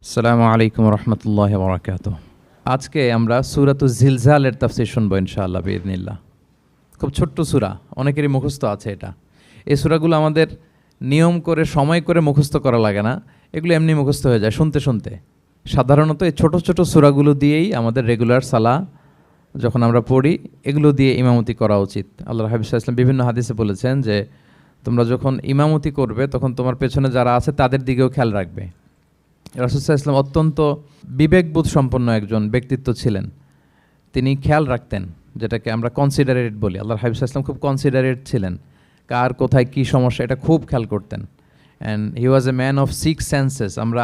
আসসালামু আলাইকুম রহমতুল্লাহ বরাকাতুহু। আজকে আমরা সূরাতুজ জিলজালের তাফসীর শুনবো ইনশাআল্লাহ বিইذনিল্লাহ। খুব ছোট্ট সূরা, অনেকেরই মুখস্থ আছে এটা। এই সূরাগুলো আমাদের নিয়ম করে সময় করে মুখস্থ করা লাগে না, এগুলো এমনি মুখস্থ হয়ে যায় শুনতে শুনতে। সাধারণত এই ছোট ছোট সূরাগুলো দিয়েই আমাদের রেগুলার সালাহ যখন আমরা পড়ি এগুলো দিয়ে ইমামতি করা উচিত। আল্লাহর হাবিব সাল্লাল্লাহু আলাইহি ওয়াসাল্লাম বিভিন্ন হাদিসে বলেছেন যে তোমরা যখন ইমামতি করবে তখন তোমার পেছনে যারা আছে তাদের দিকেও খেয়াল রাখবে। রাসূল সাল্লাল্লাহু আলাইহি ওয়াসাল্লাম অত্যন্ত বিবেকবোধ সম্পন্ন একজন ব্যক্তিত্ব ছিলেন। তিনি খেয়াল রাখতেন, যেটাকে আমরা কনসিডারেট বলি। আল্লাহর হাবিব সাল্লাল্লাহু আলাইহি ওয়াসাল্লাম খুব কনসিডারেট ছিলেন, কার কোথায় কী সমস্যা এটা খুব খেয়াল করতেন। And he was a man of 6 senses. আমরা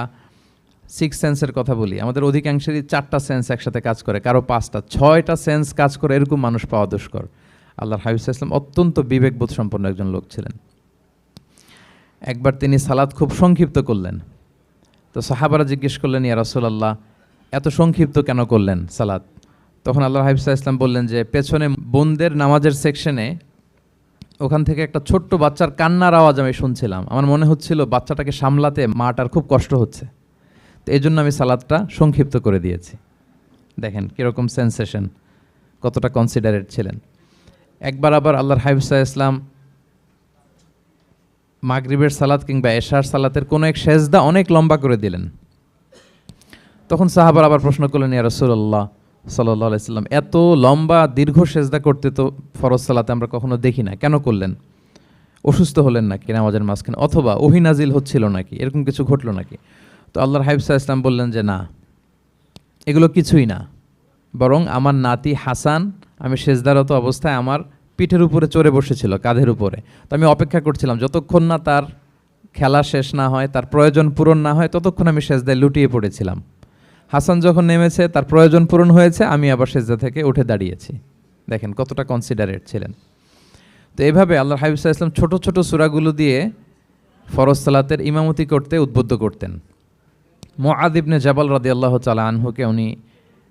6 সেন্সের কথা বলি, আমাদের অধিকাংশেরই 4টা সেন্স একসাথে কাজ করে, কারো 5টা 6টা সেন্স কাজ করে, এরকম মানুষ পাওয়া দুষ্কর। আল্লাহর হাবিব সাল্লাল্লাহু আলাইহি ওয়াসাল্লাম অত্যন্ত বিবেকবোধ সম্পন্ন একজন লোক ছিলেন। একবার তিনি সালাত খুব সংক্ষিপ্ত করলেন, তো সাহাবারা জিজ্ঞেস করলেন, ইয়া রাসূলুল্লাহ এত সংক্ষিপ্ত কেন করলেন সালাত? তখন আল্লাহর হাবিব সাল্লাল্লাহু আলাইহি ওয়াসাল্লাম বললেন যে পেছনে বোনদের নামাজের সেকশনে ওখান থেকে একটা ছোট্ট বাচ্চার কান্নার আওয়াজ আমি শুনছিলাম। আমার মনে হচ্ছিল বাচ্চাটাকে সামলাতে মাটার খুব কষ্ট হচ্ছে, তো এই জন্য আমি সালাতটা সংক্ষিপ্ত করে দিয়েছি। দেখেন কীরকম সেন্সেশন, কতটা কনসিডারেট ছিলেন। একবার আবার আল্লাহর হাবিব সাল্লাল্লাহু আলাইহি ওয়াসাল্লাম মাগরিবের সালাত কিংবা এশার সালাতের কোনো এক সেজদা অনেক লম্বা করে দিলেন। তখন সাহাবার আবার প্রশ্ন করলেন, ইয়া রাসূলুল্লাহ সাল্লাল্লাহু আলাইহি ওয়াসাল্লাম এত লম্বা দীর্ঘ সেজদা করতে তো ফরজ সালাতে আমরা কখনো দেখি না, কেন করলেন? অসুস্থ হলেন নাকি নামাজের মাঝখানে, অথবা ওহী নাজিল হচ্ছিল নাকি, এরকম কিছু ঘটলো নাকি? তো আল্লাহর হাবিব সাল্লাল্লাহু আলাইহি ওয়াসাল্লাম বললেন যে না, এগুলো কিছুই না, বরং আমার নাতি হাসান আমি সেজদারত অবস্থায় আমার পিঠের উপরে চড়ে বসেছিল, কাঁধের উপরে। তো আমি অপেক্ষা করছিলাম যতক্ষণ না তার খেলা শেষ না হয়, তার প্রয়োজন পূরণ না হয়, ততক্ষণ আমি সেজদায় লুটিয়ে পড়েছিলাম। হাসান যখন নেমেছে, তার প্রয়োজন পূরণ হয়েছে, আমি আবার সেজদা থেকে উঠে দাঁড়িয়েছি। দেখেন কতটা কনসিডারেট ছিলেন। তো এইভাবে আল্লাহর হাবিব সাল্লাল্লাহু আলাইহি ওয়াসাল্লাম ছোট ছোট সূরাগুলো দিয়ে ফরজ সালাতের ইমামতি করতে উদ্বুদ্ধ করতেন। মুআয ইবনে জাবাল রাদিয়াল্লাহু তাআলা আনহুকে উনি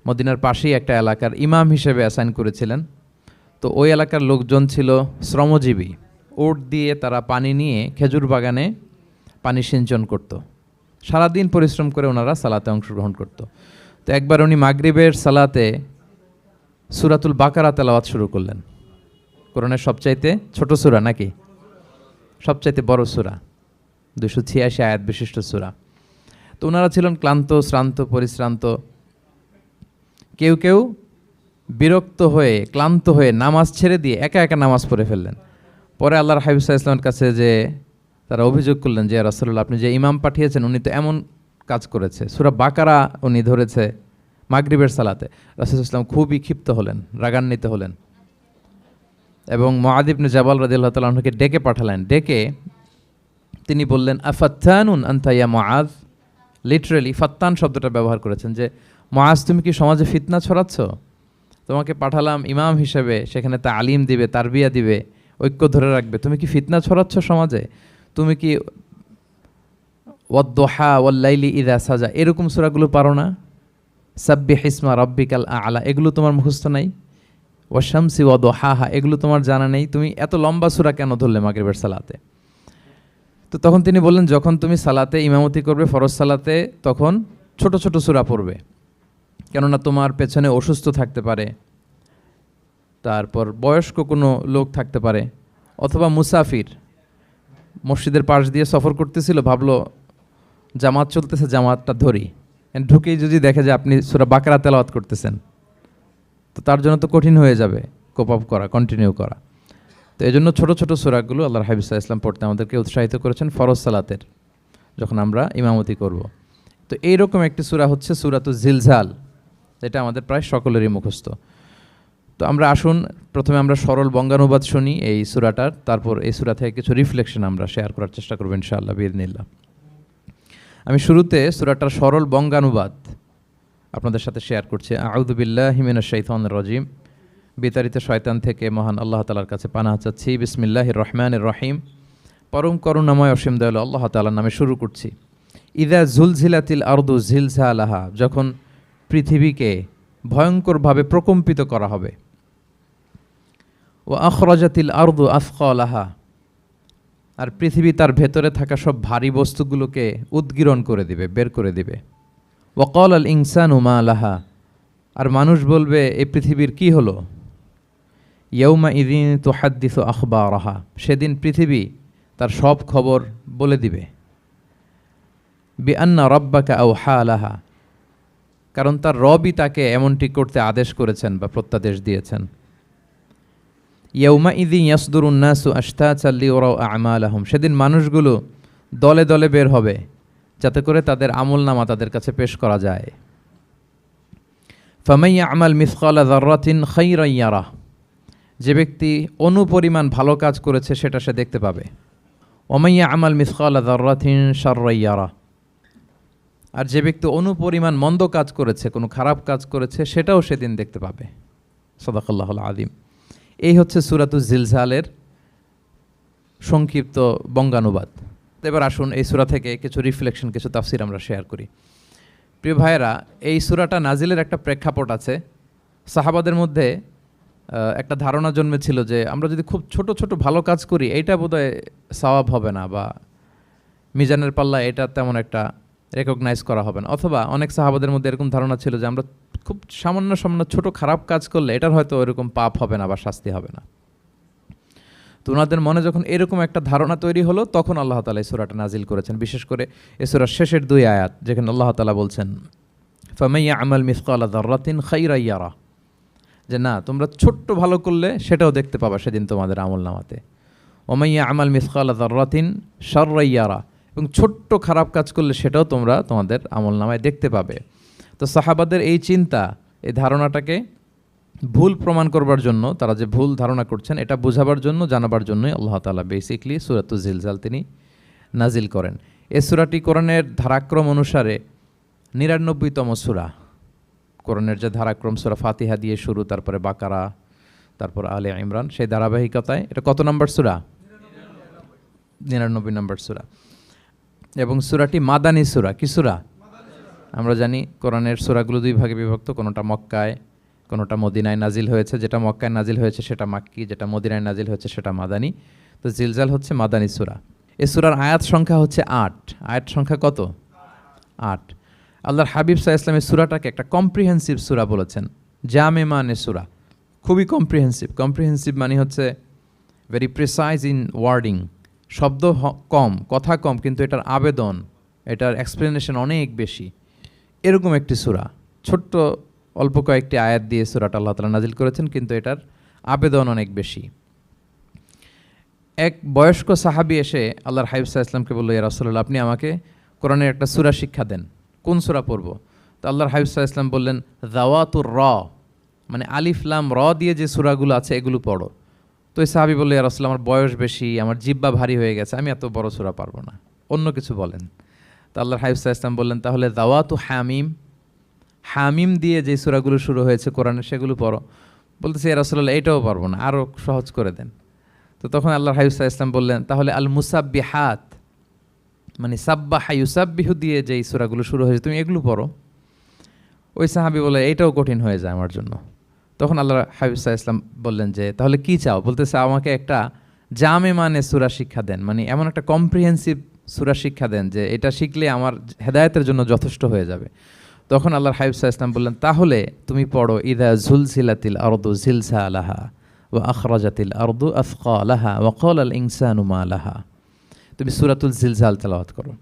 মদিনার পাশেই একটা এলাকার ইমাম হিসেবে অ্যাসাইন করেছিলেন। তো ওই এলাকার লোকজন ছিল শ্রমজীবী, ওট দিয়ে তারা পানি নিয়ে খেজুর বাগানে পানি সিঞ্চন করত। সারাদিন পরিশ্রম করে ওনারা সালাতে অংশগ্রহণ করত। তো একবার উনি মাগরিবের সালাতে সূরাতুল বাকারা তেলাওয়াত শুরু করলেন। কোরআনের সবচাইতে ছোট সূরা নাকি সবচাইতে বড় সূরা, 286 আয়াত বিশিষ্ট সূরা। তো ওনারা ছিলেন ক্লান্ত, শ্রান্ত, পরিশ্রান্ত। কেউ কেউ বিরক্ত হয়ে ক্লান্ত হয়ে নামাজ ছেড়ে দিয়ে একা একা নামাজ পড়ে ফেললেন। পরে আল্লাহর হাবিব সাল্লাল্লাহু আলাইহি ওয়াসাল্লামের কাছে যে তারা অভিযোগ করলেন যে ইয়া রাসূলুল্লাহ আপনি যে ইমাম পাঠিয়েছেন উনি তো এমন কাজ করেছে, সূরা বাকারা উনি ধরেছে মাগরিবের সালাতে। রাসূল সাল্লাল্লাহু আলাইহি ওয়াসাল্লাম খুবই ক্ষিপ্ত হলেন, রাগান্বিত হলেন এবং মুআয ইবনে জাবাল রাদিয়াল্লাহু তাআলা আনহুকে ডেকে পাঠালেন। ডেকে তিনি বললেন, আফাত্তানুন আনতা ইয়া মুআয। লিটারালি ফাত্তান শব্দটা ব্যবহার করেছেন যে মুআয তুমি কি সমাজে ফিতনা ছড়াচ্ছ? তোমাকে পাঠালাম ইমাম হিসেবে, সেখানে তালিম দিবে, তারবিয়া দিবে, ঐক্য ধরে রাখবে, তুমি কি ফিতনা ছড়াচ্ছ সমাজে? তুমি কি ওয়াদ-দুহা ওয়াল-লাইলি ইযা সাজা এরকম সূরাগুলো পারো না? সাব্বিহ ইসমা রাব্বিকাল আ'লা এগুলো তোমার মুখস্থ নাই? ওয়াশ-শামসি ওয়া-দুহাহা এগুলো তোমার জানা নেই? তুমি এত লম্বা সূরা কেন ধরলে মাগরিবের সালাতে? তো তখন তিনি বললেন, যখন তুমি সালাতে ইমামতি করবে ফরজ সালাতে, তখন ছোট ছোট সূরা পড়বে, কেননা তোমার পেছনে অসুস্থ থাকতে পারে, তারপর বয়স্ক কোনো লোক থাকতে পারে, অথবা মুসাফির মসজিদের পাশ দিয়ে সফর করতেছিল, ভাবলো জামাত চলতেছে জামাতটা ধরি, ঢুকেই যদি দেখে যে আপনি সূরা বাকারা তেলাওয়াত করতেছেন, তো তার জন্য তো কঠিন হয়ে যাবে কোপ আপ করা, কন্টিনিউ করা। তো এই জন্য ছোটো ছোটো সূরাগুলো আল্লাহর হাবিব সাল্লাল্লাহু আলাইহি ওয়াসাল্লাম পড়তে আমাদেরকে উৎসাহিত করেছেন ফরজ সালাতের, যখন আমরা ইমামতি করব। তো এইরকম একটি সূরা হচ্ছে সূরাতুজ জিলজাল, এটা আমাদের প্রায় সকলেরই মুখস্থ। তো আমরা আসুন প্রথমে আমরা সরল বঙ্গানুবাদ শুনি এই সূরাটার, তারপর এই সূরা থেকে কিছু রিফ্লেকশন আমরা শেয়ার করার চেষ্টা করব ইনশাআল্লাহ বিইذনিল্লাহ। আমি শুরুতে সূরাটার সরল বঙ্গানুবাদ আপনাদের সাথে শেয়ার করছি। আউযু বিল্লাহি মিনাশ শাইতানির রাজিম। বিতাড়িত শয়তান থেকে মহান আল্লাহ তাআলার কাছে পানাহ চাচ্ছি। বিসমিল্লাহির রহমানির রহিম। পরম করুণাময় অসীম দয়ালু আল্লাহ তাআলার নামে শুরু করছি। ইযা জুলজিলাতিল আরদু জিলজালাহা যখন পৃথিবীকে ভয়ঙ্করভাবে প্রকম্পিত করা হবে। ওয়া আখরাজাতিল আরদু আথকালাহা আর পৃথিবী তার ভেতরে থাকা সব ভারী বস্তুগুলোকে উদ্গীরণ করে দিবে, বের করে দিবে। ওয়াকাল আল ইনসানু মা লাহা, আর মানুষ বলবে এই পৃথিবীর কি হলো। ইয়াউমা ইদিন তুহাদ্দিসু আখবারাহা, সেদিন পৃথিবী তার সব খবর বলে দিবে। বিআন্না রাব্বাকা আওহা লাহা, কারণ তার রবই তাকে এমনটি করতে আদেশ করেছেন বা প্রত্যাদেশ দিয়েছেন। ইয়াউমা ইদিন ইয়াসদুরুন নাসু আশতাতান লিয়ারাউ আ'মালাহুম, সেদিন মানুষগুলো দলে দলে বের হবে যাতে করে তাদের আমলনামা তাদের কাছে পেশ করা যায়। ফামান ইয়া'মাল মিসকালা যাররাতিন খায়রান ইয়ারাহ, যে ব্যক্তি অনুপরিমাণ ভালো কাজ করেছে সেটা সে দেখতে পাবে। ওমান ইয়া'মাল মিসকালা যাররাতিন শাররান ইয়ারাহ, আর যে ব্যক্তি অনুপরিমাণ মন্দ কাজ করেছে, কোনো খারাপ কাজ করেছে, সেটাও সেদিন দেখতে পাবে। সাদাকাল্লাহুল আযীম। এই হচ্ছে সূরাতুজ জিলজালের সংক্ষিপ্ত বঙ্গানুবাদ। এবার আসুন এই সূরা থেকে কিছু রিফ্লেকশন, কিছু তাফসির আমরা শেয়ার করি। প্রিয় ভাইয়েরা, এই সূরাটা নাজিলের একটা প্রেক্ষাপট আছে। সাহাবাদের মধ্যে একটা ধারণা জন্মেছিল যে আমরা যদি খুব ছোট ছোট ভালো কাজ করি এইটা বোধহয় সওয়াব হবে না, বা মিজানের পাল্লা এটা তেমন একটা রেকগনাইজ করা হবে না। অথবা অনেক সাহাবাদের মধ্যে এরকম ধারণা ছিল যে আমরা খুব সামান্য সামান্য ছোট খারাপ কাজ করলে এটার হয়তো ওইরকম পাপ হবে না বা শাস্তি হবে না। তো ওনাদের মনে যখন এরকম একটা ধারণা তৈরি হলো, তখন আল্লাহ তাআলা এই সূরাটা নাজিল করেছেন। বিশেষ করে এই সূরার শেষের 2 আয়াত, যেখানে আল্লাহ তাআলা বলছেন ফামান ইয়া'মাল মিসকালা যাররাতিন খায়রান ইয়ারা, যে না, তোমরা ছোট্ট ভালো করলে সেটাও দেখতে পাবা সেদিন তোমাদের আমলনামাতে। ওমান ইয়া'মাল মিসকালা যাররাতিন শাররান ইয়ারা, এবং ছোট্ট খারাপ কাজ করলে সেটাও তোমরা তোমাদের আমলনামায় দেখতে পাবে। তো সাহাবাদের এই চিন্তা, এই ধারণাটাকে ভুল প্রমাণ করবার জন্য, তারা যে ভুল ধারণা করছেন এটা বোঝাবার জন্য, জানাবার জন্যই আল্লাহ তাআলা বেসিকলি সূরাতুজ জিলজাল তিনি নাজিল করেন। এই সূরাটি কোরআনের ধারাক্রম অনুসারে 99তম সূরা। কোরআনের যে ধারাক্রম, সূরা ফাতিহা দিয়ে শুরু, তারপরে বাকারা, তারপর আলে ইমরান, সেই ধারাবাহিকতায় এটা কত নম্বর সূরা? 99 নম্বর সূরা। এবং সূরাটি মাদানী সূরা। কি সূরা? আমরা জানি কোরআনের সূরাগুলো 2 ভাগে বিভক্ত, কোনোটা মক্কায়, কোনোটা মদিনায় নাজিল হয়েছে। যেটা মক্কায় নাজিল হয়েছে সেটা মাক্কি, যেটা মদিনায় নাজিল হয়েছে সেটা মাদানী। তো জিলজাল হচ্ছে মাদানী সূরা। এই সূরার আয়াত সংখ্যা হচ্ছে 8। আয়াত সংখ্যা কত? 8। আল্লাহর হাবিব সাল্লাল্লাহু আলাইহি ওয়াসাল্লাম এই সূরাটাকে একটা কম্প্রিহেন্সিভ সূরা বলেছেন। জামে মানে সূরা, খুবই কম্প্রিহেন্সিভ। কম্প্রিহেন্সিভ মানে হচ্ছে ভেরি প্রিসাইজ ইন ওয়ার্ডিং, শব্দ কম, কথা কম, কিন্তু এটার আবেদন, এটার এক্সপ্লেনেশন অনেক বেশি, এরকম একটি সূরা। ছোট্ট অল্প কয়েকটি আয়াত দিয়ে সূরাটা আল্লাহ তাআলা নাজিল করেছেন, কিন্তু এটার আবেদন অনেক বেশি। এক বয়স্ক সাহাবী এসে আল্লাহর হাবিব সাল্লাল্লাহু আলাইহি ওয়াসাল্লামকে বলল, ইয়া রাসূলুল্লাহ, আপনি আমাকে কোরআনের একটা সূরা শিক্ষা দেন, কোন সূরা পড়ব? তো আল্লাহর হাবিব সাল্লাল্লাহু আলাইহি ওয়াসাল্লাম বললেন, যাওয়াতুর র, মানে আলিফ লাম র দিয়ে যে সূরাগুলো আছে এগুলো পড়ো। তো এই সাহাবী বলল, ইয়া রাসূলুল্লাহ, আমার বয়স বেশি, আমার জিহ্বা ভারী হয়ে গেছে, আমি এত বড় সূরা পারবো না, অন্য কিছু বলেন। তো আল্লাহর হাবিব সাল্লাল্লাহু আলাইহি ওয়াসাল্লাম বললেন, তাহলে যাওয়াতু হামিম, হামিম দিয়ে যে সূরাগুলো শুরু হয়েছে কোরআনে সেগুলো পড়ো। বলতেছে, ইয়া রাসূলুল্লাহ, এটাও পারবো না, আরও সহজ করে দেন। তো তখন আল্লাহর হাবিব সাল্লাল্লাহু আলাইহি ওয়াসাল্লাম বললেন, তাহলে আল মুসাব্বিহাত, মানে সাব্বাহা ইউসাব্বিহু দিয়ে যেই সূরাগুলো শুরু হয়েছে তুমি এগুলো পড়ো। ওই সাহাবী বলে, এটাও কঠিন হয়ে যায় আমার জন্য। তখন আল্লাহর হাবিব সাল্লাল্লাহু আলাইহি ওয়াসাল্লাম বললেন যে, তাহলে কি চাও? বলতেছে, আমাকে একটা জামে মানে সূরা শিক্ষা দেন, মানে এমন একটা কম্প্রিহেন্সিভ সূরা শিক্ষা দেন যে এটা শিখলে আমার হেদায়েতের জন্য যথেষ্ট হয়ে যাবে। তখন আল্লাহর হাবিব সাল্লাল্লাহু আলাইহি ওয়াসাল্লাম বললেন, তাহলে তুমি পড়ো ইযা যুলজিলাতিল আরদু জিলজালাহা ওয়া আখরাজাতিল আরদু আথকালাহা ওয়া ক্বালাল ইনসানু মা লাহা। তুমি সূরাতুল জিলজাল তেলাওয়াত করো।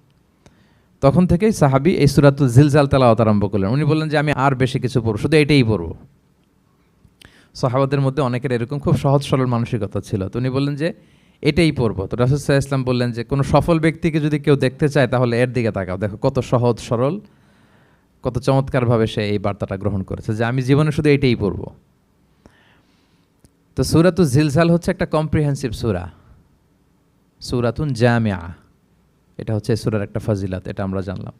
তখন থেকেই সাহাবী এই সূরাতুল জিলজাল তেলাওয়াত আরম্ভ করলেন। উনি বললেন যে আমি আর বেশি কিছু পড়ব, শুধু এটাই পড়ব। সাহাবাদের মধ্যে অনেকের এরকম খুব সহজ সরল মানসিকতা ছিল। তো উনি বললেন যে এটাই পড়ব। তো রাসূল সাল্লাল্লাহু আলাইহি ওয়াসাল্লাম বললেন যে কোনো সফল ব্যক্তিকে যদি কেউ দেখতে চায় তাহলে এর দিকে তাকাও, দেখো কত সহজ সরল, কত চমৎকারভাবে সে এই বার্তাটা গ্রহণ করেছে যে আমি জীবনে শুধু এটাই পড়ব। তো সূরাতুল জিলজাল হচ্ছে একটা কম্প্রিহেন্সিভ সূরা, সূরাতুন জামিআ। এটা হচ্ছে সূরার একটা ফজিলত, এটা আমরা জানলাম।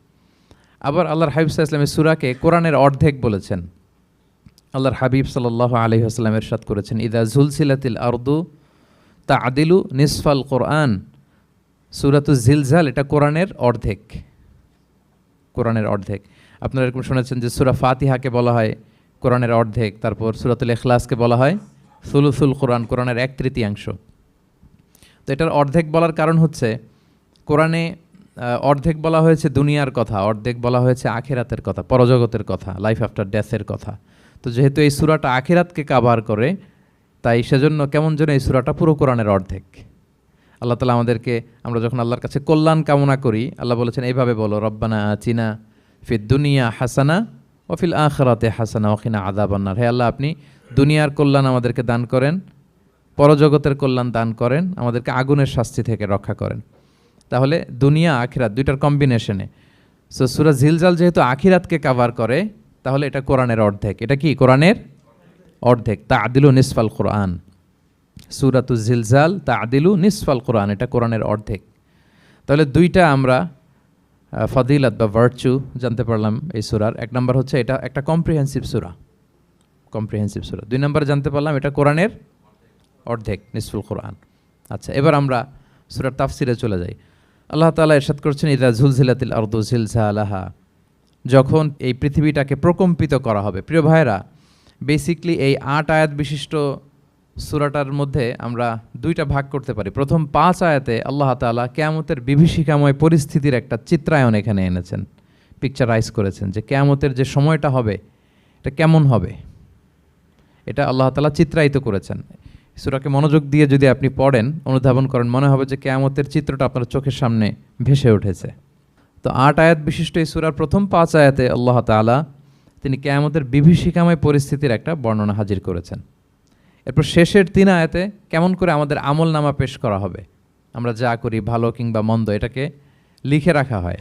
আবার আল্লাহর হাবিব সাল্লাল্লাহু আলাইহি ওয়াসাল্লাম এই সূরাকে কোরআনের অর্ধেক বলেছেন। আল্লাহর হাবিব সাল্লাল্লাহু আলাইহি ওয়াসাল্লাম ইরশাদ করেছেন, ইযা যুলজিলাতিল আরদু তা'দিলু নিসফাল কোরআন। সূরাতুল জিলজাল এটা কোরআনের অর্ধেক, কোরআনের অর্ধেক। আপনারা এরকম শুনেছেন যে সূরা ফাতিহাকে বলা হয় কোরআনের অর্ধেক, তারপর সূরাতুল ইখলাসকে বলা হয় সুলুসুল কোরআন, কোরআনের 1/3। তো এটার অর্ধেক বলার কারণ হচ্ছে কোরআনে অর্ধেক বলা হয়েছে দুনিয়ার কথা, অর্ধেক বলা হয়েছে আখিরাতের কথা, পরজগতের কথা, লাইফ আফটার ডেথের কথা। তো যেহেতু এই সূরাটা আখিরাতকে কাভার করে, তাই সেজন্য কেমন যেন এই সূরাটা পুরো কোরআনের অর্ধেক। আল্লাহ তাআলা আমাদেরকে, আমরা যখন আল্লাহর কাছে কল্যাণ কামনা করি, আল্লাহ বলেছেন এইভাবে বলো, রব্বানা আতিনা ফিদ দুনিয়া হাসানা ওয়া ফিল আখিরাতি হাসানা ওয়া কিনা আযাবান্নার। হে আল্লাহ, আপনি দুনিয়ার কল্যাণ আমাদেরকে দান করেন, পরজগতের কল্যাণ দান করেন, আমাদেরকে আগুনের শাস্তি থেকে রক্ষা করেন। তাহলে দুনিয়া আখিরাত দুইটার কম্বিনেশনে। সো সূরা জিলজাল যেহেতু আখিরাতকে কাভার করে, তাহলে এটা কোরআনের অর্ধেক। এটা কি কোরআনের অর্ধেক? তা'দিলু নিসফাল কোরআন। সূরাতুজ জিলজাল তা'দিলু নিসফাল কোরআন, এটা কোরআনের অর্ধেক। তাহলে দুইটা আমরা ফজিলত বা ভার্চু জানতে পারলাম এই সূরার। এক নম্বর হচ্ছে এটা একটা কম্প্রিহেন্সিভ সূরা, কম্প্রিহেন্সিভ সূরা। দুই নম্বরে জানতে পারলাম এটা কোরআনের অর্ধেক, নিসফুল কোরআন। আচ্ছা, এবার আমরা সূরার তাফসিরে চলে যাই। আল্লাহ তাআলা ইরশাদ করছেন, ইযা যুলজিলাতিল আরদু জিলজালাহা, যখন এই পৃথিবীটাকে প্রকম্পিত করা হবে। প্রিয় ভাইরা, বেসিকলি এই 8 আয়াত বিশিষ্ট সূরাটার মধ্যে আমরা দুইটা ভাগ করতে পারি। প্রথম 5 আয়াতে আল্লাহ তাআলা কিয়ামতের বিভীষিকাময় পরিস্থিতির একটা চিত্রায়ন এখানে এনেছেন, পিকচারাইজ করেছেন যে কিয়ামতের যে সময়টা হবে এটা কেমন হবে, এটা আল্লাহ তাআলা চিত্রায়িত করেছেন। সূরাকে মনোযোগ দিয়ে যদি আপনি পড়েন, অনুধাবন করেন, মনে হবে যে কিয়ামতের চিত্রটা আপনার চোখের সামনে ভেসে উঠেছে। তো 8 আয়াত বিশিষ্ট এই সূরার প্রথম 5 আয়াতে আল্লাহ তাআলা তিনি কিয়ামতের বিভীষিকাময় পরিস্থিতির একটা বর্ণনা হাজির করেছেন। এরপর শেষের 3 আয়াতে কেমন করে আমাদের আমলনামা পেশ করা হবে, আমরা যা করি ভালো কিংবা মন্দ, এটাকে লিখে রাখা হয়,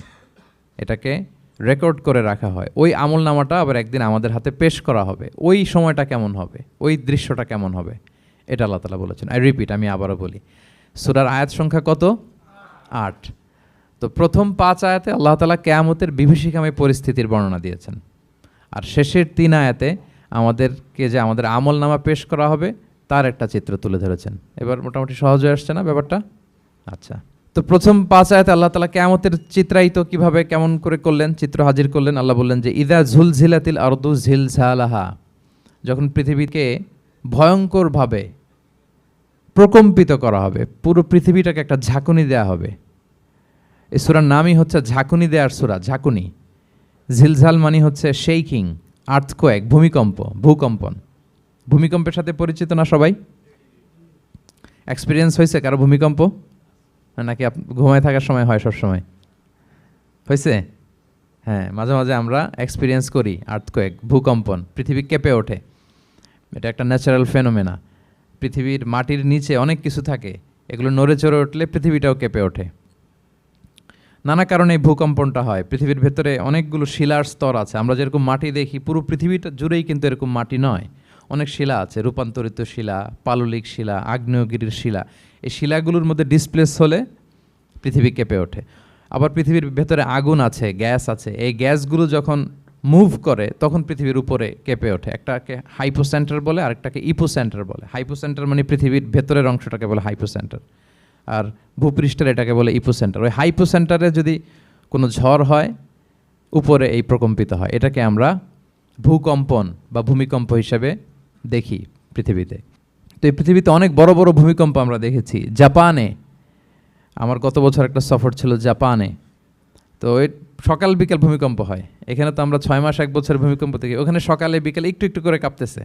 এটাকে রেকর্ড করে রাখা হয়। ওই আমলনামাটা আবার একদিন আমাদের হাতে পেশ করা হবে। ওই সময়টা কেমন হবে, ওই দৃশ্যটা কেমন হবে, এটা আল্লাহ তাআলা বলেছেন। আমি আবারও বলি, সূরার আয়াত সংখ্যা কত? 8। তো প্রথম 5 আয়াতে আল্লাহ তাআলা কিয়ামতের বিভীষিকাময় পরিস্থিতির বর্ণনা দিয়েছেন, আর শেষের 3 আয়াতে আমাদেরকে যে আমাদের আমলনামা পেশ করা হবে তার একটা চিত্র তুলে ধরেছেন। এবার মোটামুটি সহজ হয়ে আসছে না ব্যাপারটা? আচ্ছা, তো প্রথম 5 আয়াতে আল্লাহ তাআলা কিয়ামতের চিত্রায়িত কিভাবে কেমন করে করলেন, চিত্র হাজির করলেন। আল্লাহ বললেন যে ইযা যুলজিলাতিল আরদু জিলজালাহা, যখন পৃথিবীকে ভয়ঙ্করভাবে প্রকম্পিত করা হবে, পুরো পৃথিবীটাকে একটা ঝাঁকুনি দেয়া হবে। এই সূরার নামই হচ্ছে ঝাঁকুনি দেওয়ার সূরা, ঝাঁকুনি। জিলজাল মানে হচ্ছে শেকিং, আর্থকোয়েক, ভূমিকম্প, ভূকম্পন। ভূমিকম্পের সাথে পরিচিত না সবাই? এক্সপিরিয়েন্স হয়েছে কারো ভূমিকম্প? নাকি ঘুমায় থাকার সময় হয়? সব সময় হয়েছে? হ্যাঁ, মাঝে মাঝে আমরা এক্সপিরিয়েন্স করি আর্থকোয়েক, ভূকম্পন। পৃথিবী কেঁপে ওঠে, এটা একটা ন্যাচারাল ফেনোমেনা। পৃথিবীর মাটির নিচে অনেক কিছু থাকে, এগুলো নড়ে চড়ে উঠলে পৃথিবীটাও কেঁপে ওঠে। নানা কারণে এই ভূকম্পনটা হয়। পৃথিবীর ভেতরে অনেকগুলো শিলার স্তর আছে। আমরা যেরকম মাটি দেখি, পুরো পৃথিবীটা জুড়েই কিন্তু এরকম মাটি নয়, অনেক শিলা আছে, রূপান্তরিত শিলা, পাললিক শিলা, আগ্নেয়গিরির শিলা। এই শিলাগুলোর মধ্যে ডিসপ্লেস হলে পৃথিবী কেঁপে ওঠে। আবার পৃথিবীর ভেতরে আগুন আছে, গ্যাস আছে, এই গ্যাসগুলো যখন মুভ করে তখন পৃথিবীর উপরে কেঁপে ওঠে। একটাকে হাইপোসেন্টার বলে, আরেকটাকে ইপোসেন্টার বলে। হাইপোসেন্টার মানে পৃথিবীর ভেতরের অংশটাকে বলে হাইপোসেন্টার, আর ভূপৃষ্ঠের এটাকে বলে ইপোসেন্টার। ওই হাইপোসেন্টারে যদি কোনো ঝড় হয়, উপরে এই প্রকম্পিত হয়। এটাকে আমরা ভূকম্পন বা ভূমিকম্প হিসেবে দেখি পৃথিবীতে। তো এই পৃথিবীতে অনেক বড় বড় ভূমিকম্প আমরা দেখেছি। জাপানে, আমার গত বছর একটা সফর ছিল জাপানে, তো ওই সকাল বিকেল ভূমিকম্প হয়। এখানে তো আমরা 6 মাস 1 বছর ভূমিকম্প দেখি, ওখানে সকালে বিকেলে একটু একটু করে কাঁপতেছে।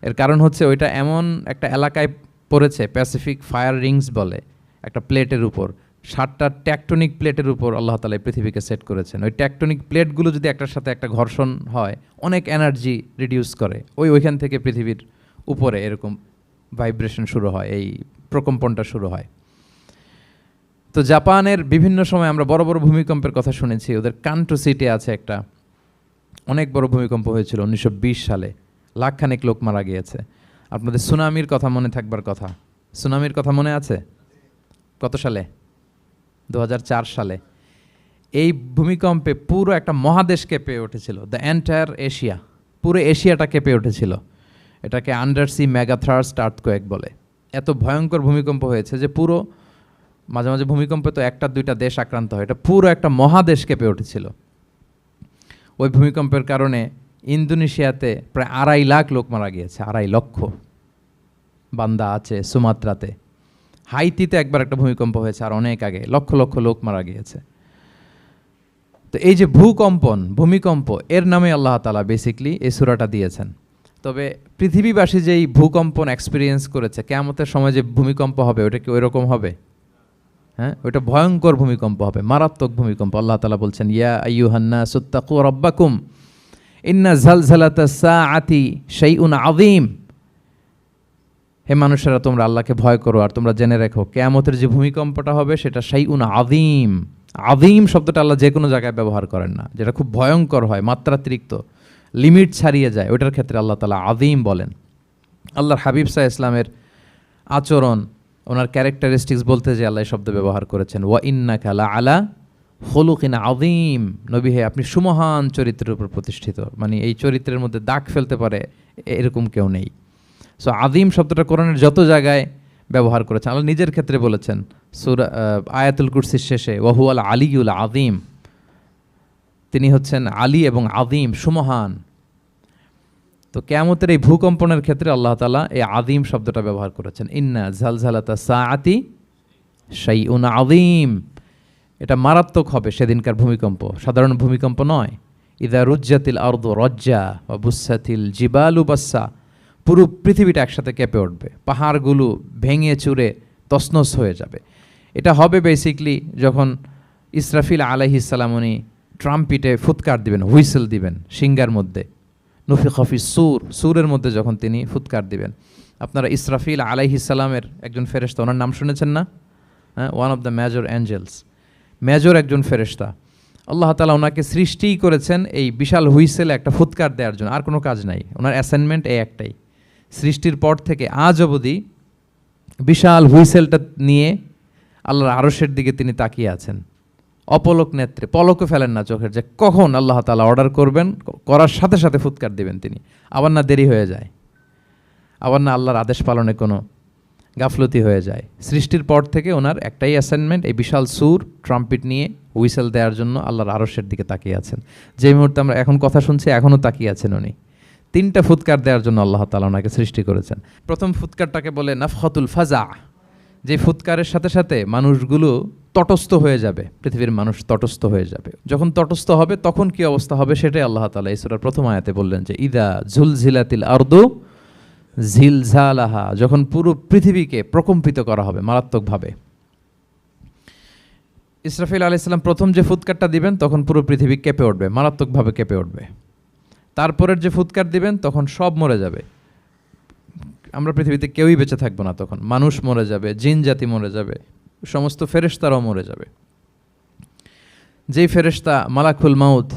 এর কারণ হচ্ছে ওইটা এমন একটা এলাকায় পড়েছে, প্যাসিফিক ফায়ার রিংস বলে, একটা প্লেটের উপর, 7টা ট্যাকটনিক প্লেটের উপর আল্লাহ তাআলা পৃথিবীকে সেট করেছেন। ওই ট্যাকটনিক প্লেটগুলো যদি একটার সাথে একটা ঘর্ষণ হয়, অনেক এনার্জি রিডিউস করে, ওইখান থেকে পৃথিবীর উপরে এরকম ভাইব্রেশন শুরু হয়, এই প্রকম্পনটা শুরু হয়। তো জাপানের বিভিন্ন সময় আমরা বড় বড় ভূমিকম্পের কথা শুনেছি। ওদের কান্টো সিটি আছে একটা, অনেক বড় ভূমিকম্প হয়েছিল 1920 সালে, লাখখানেক লোক মারা গিয়েছে। আপনাদের সুনামির কথা মনে থাকবার কথা, সুনামির কথা মনে আছে? কত সালে? 2004 সালে। এই ভূমিকম্পে পুরো একটা মহাদেশ কেঁপে উঠেছিল, দ্য এন্টায়ার এশিয়া, পুরো এশিয়াটা কেঁপে উঠেছিল। এটাকে আন্ডারসি মেগাথার্স্ট আর্থকোয়েক বলে। এত ভয়ঙ্কর ভূমিকম্প হয়েছে যে পুরো, মাঝে মাঝে ভূমিকম্পে তো 1-2টা দেশ আক্রান্ত হয়, এটা পুরো একটা মহাদেশ কেঁপে উঠেছিল। ওই ভূমিকম্পের কারণে ইন্দোনেশিয়াতে প্রায় 2.5 লাখ লোক মারা গিয়েছে, 2.5 লক্ষ। বান্দা আছে সুমাত্রাতে। হাইতিতে একবার একটা ভূমিকম্প হয়েছে আর অনেক আগে, লক্ষ লক্ষ লোক মারা গিয়েছে। তো এই যে ভূমিকম্প এর নামে আল্লাহ তাআলা বেসিকলি এই সূরাটা দিয়েছেন। তবে পৃথিবীবাসী যেই ভূকম্পন এক্সপিরিয়েন্স করেছে, কিয়ামতের সময় যে ভূমিকম্প হবে ওটা কি ওই রকম হবে? হ্যাঁ, ওইটা ভয়ঙ্কর ভূমিকম্প হবে, মারাত্মক ভূমিকম্প। আল্লাহ তাআলা বলছেন, ইয়া আইয়ুহান নাসু তাকু রাব্বাকুম ইন্না জালজালাতাস সাআতি শাইউন আযীম। হে মানুষেরা, তোমরা আল্লাহকে ভয় করো আর তোমরা জেনে রেখো কিয়ামতের যে ভূমিকম্পটা হবে সেটা শাইউন আযীম। আযীম শব্দটা আল্লাহ যে কোনো জায়গায় ব্যবহার করেন না, যেটা খুব ভয়ঙ্কর হয়, মাত্রাতিরিক্ত, লিমিট ছাড়িয়ে যায়, ওটার ক্ষেত্রে আল্লাহ তাআলা আযীম বলেন। আল্লাহর হাবিব সাল্লাল্লাহু আলাইহি ইসলামের আচরণ, ওনার ক্যারেক্টারিস্টিক্স বলতে যে আল্লাহ এই শব্দ ব্যবহার করেছেন, ওয়া ইন্নাকা লাআলা খুলুকিন আযীম। নবী হে, আপনি সুমহান চরিত্রের উপর প্রতিষ্ঠিত, মানে এই চরিত্রের মধ্যে দাগ ফেলতে পারে এরকম কেউ নেই। সো আযীম শব্দটা কোরআনের যত জায়গায় ব্যবহার করেছেন, আল্লাহ নিজের ক্ষেত্রে বলেছেন সূরা আয়াতুল কুরসির শেষে, ওয়া হুয়াল আলিয়ুল আযীম, তিনি হচ্ছেন আলী এবং আযীম, সুমহান। তো কিয়ামতের এই ভূকম্পনের ক্ষেত্রে আল্লাহ তাআলা এই আযীম শব্দটা ব্যবহার করেছেন, ইন্না জালজালাতাস সাআতি শাইউন আযীম। এটা মারাত্মক হবে সেদিনকার ভূমিকম্প, সাধারণ ভূমিকম্প নয়। ইযা রুজ্জাতিল আরদু রজ্জা ওয়া বুসাতিল জিবালু বাসসা, পুরো পৃথিবীটা একসাথে কেঁপে উঠবে, পাহাড়গুলো ভেঙে চুরে তছনছ হয়ে যাবে। এটা হবে বেসিকলি যখন ইসরাফিল আলাইহিস সালাম উনি ট্রাম্পিটে ফুৎকার দিবেন, হুইসেল দিবেন সিঙ্গার মধ্যে, নফিখা ফিস সূর, সূরের মধ্যে যখন তিনি ফুৎকার দিবেন। আপনারা ইসরাফিল আলাইহিস সালামের একজন ফেরেশতা, ওনার নাম শুনেছেন না? হ্যাঁ, one of the major angels, major একজন ফেরেশতা। আল্লাহ তাআলা ওনাকে সৃষ্টিই করেছেন এই বিশাল হুইসেলে একটা ফুৎকার দেওয়ার জন্য, আর কোনো কাজ নাই। ওনার অ্যাসাইনমেন্ট এই একটাই, সৃষ্টির পর থেকে আজ অবধি বিশাল হুইসেলটা নিয়ে আল্লাহর আরশের দিকে তিনি তাকিয়ে আছেন, অপলক নেত্রে, পলকও ফেলেন না চোখের, যে কখন আল্লাহ তাআলা অর্ডার করবেন, করার সাথে সাথে ফুৎকার দিবেন তিনি। আবার না দেরি হয়ে যায়, আবার না আল্লাহর আদেশ পালনে কোনো গাফলতি হয়ে যায়। সৃষ্টির পর থেকে ওনার একটাই অ্যাসাইনমেন্ট, এই বিশাল সুর ট্রাম্পিট নিয়ে হুইসেল দেওয়ার জন্য আল্লাহর আরশের দিকে তাকিয়ে আছেন। যে মুহূর্তে আমরা এখন কথা শুনছি, এখনও তাকিয়ে আছেন উনি। 3টা ফুৎকার দেওয়ার জন্য আল্লাহ তাআলা ওনাকে সৃষ্টি করেছেন। প্রথম ফুৎকারটাকে বলে নাফখাতুল ফাজা, যে ফুৎকারের সাথে সাথে মানুষগুলো তটস্থ হয়ে যাবে, পৃথিবীর মানুষ তটস্থ হয়ে যাবে। যখন তটস্থ হবে তখন কি অবস্থা হবে সেটাই আল্লাহ তাআলা এই সূরার প্রথম আয়াতে বললেন, যে ইদা জুলজিলাতিল আরদু জিলজালাহা, যখন পুরো পৃথিবীকে প্রকম্পিত করা হবে মারাত্মকভাবে। ইসরাফিল আলাইহিস সালাম প্রথম যে ফুৎকারটা দিবেন তখন পুরো পৃথিবী কেঁপে উঠবে, মারাত্মকভাবে কেঁপে উঠবে। তারপরের যে ফুৎকার দিবেন তখন সব মরে যাবে, আমরা পৃথিবীতে কেউই বেঁচে থাকবো না। তখন মানুষ মরে যাবে, জিন জাতি মরে যাবে, সমস্ত ফেরেশতারাও মরে যাবে। যেই ফেরেশতা মালাকুল মাউত,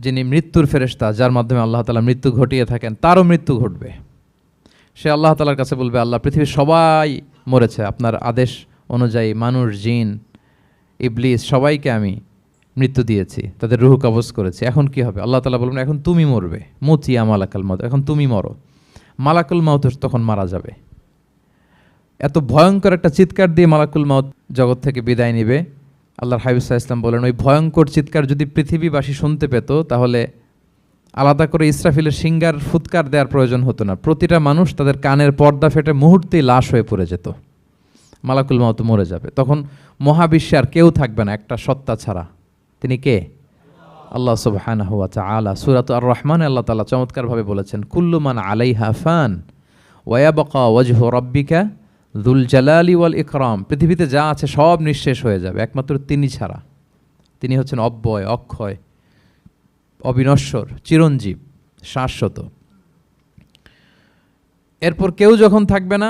যিনি মৃত্যুর ফেরেশতা, যার মাধ্যমে আল্লাহ তাআলা মৃত্যু ঘটিয়ে থাকেন, তারও মৃত্যু ঘটবে। সে আল্লাহ তাআলার কাছে বলবে, আল্লাহ, পৃথিবীর সবাই মরেছে, আপনার আদেশ অনুযায়ী মানুষ, জিন, ইবলিস সবাইকে আমি মৃত্যু দিয়েছি, তাদের রূহ কবজ করেছি, এখন কি হবে? আল্লাহ তাআলা বলবেন, এখন তুমি মরবে, মুতিয়া মালাকুল মাউত, এখন তুমি মরো। মালাকুল মাউত তখন মারা যাবে। এত ভয়ঙ্কর একটা চিৎকার দিয়ে মালাকুল মাউত জগৎ থেকে বিদায় নিবে। আল্লাহর হাবিব সাল্লাল্লাহু আলাইহি ওয়াসাল্লাম বলেন, ওই ভয়ঙ্কর চিৎকার যদি পৃথিবীবাসী শুনতে পেত তাহলে আলাদা করে ইসরাফিলের সিঙ্গার ফুৎকার দেওয়ার প্রয়োজন হতো না। প্রতিটা মানুষ তাদের কানের পর্দা ফেটে মুহূর্তেই লাশ হয়ে পড়ে যেত। মালাকুল মাউত মরে যাবে, তখন মহাবিশ্বে আর কেউ থাকবে না একটা সত্তা ছাড়া। তিনি কে? আল্লাহ সুবহানাহু ওয়া তাআলা। সূরা আর রহমানে আল্লাহ তাআলা চমৎকারভাবে বলেছেন, কুল্লু মান আলাইহা ফান ওয়া ইয়াবকা ওয়াজহু রাব্বিকা যুল জালালি ওয়াল ইকরাম। পৃথিবীতে যা আছে সব নিঃশেষ হয়ে যাবে একমাত্র তিনি ছাড়া। তিনি হচ্ছেন অব্যয়, অক্ষয়, অবিনশ্বর, চিরঞ্জীব, শাশ্বত। এরপর কেউ যখন থাকবে না,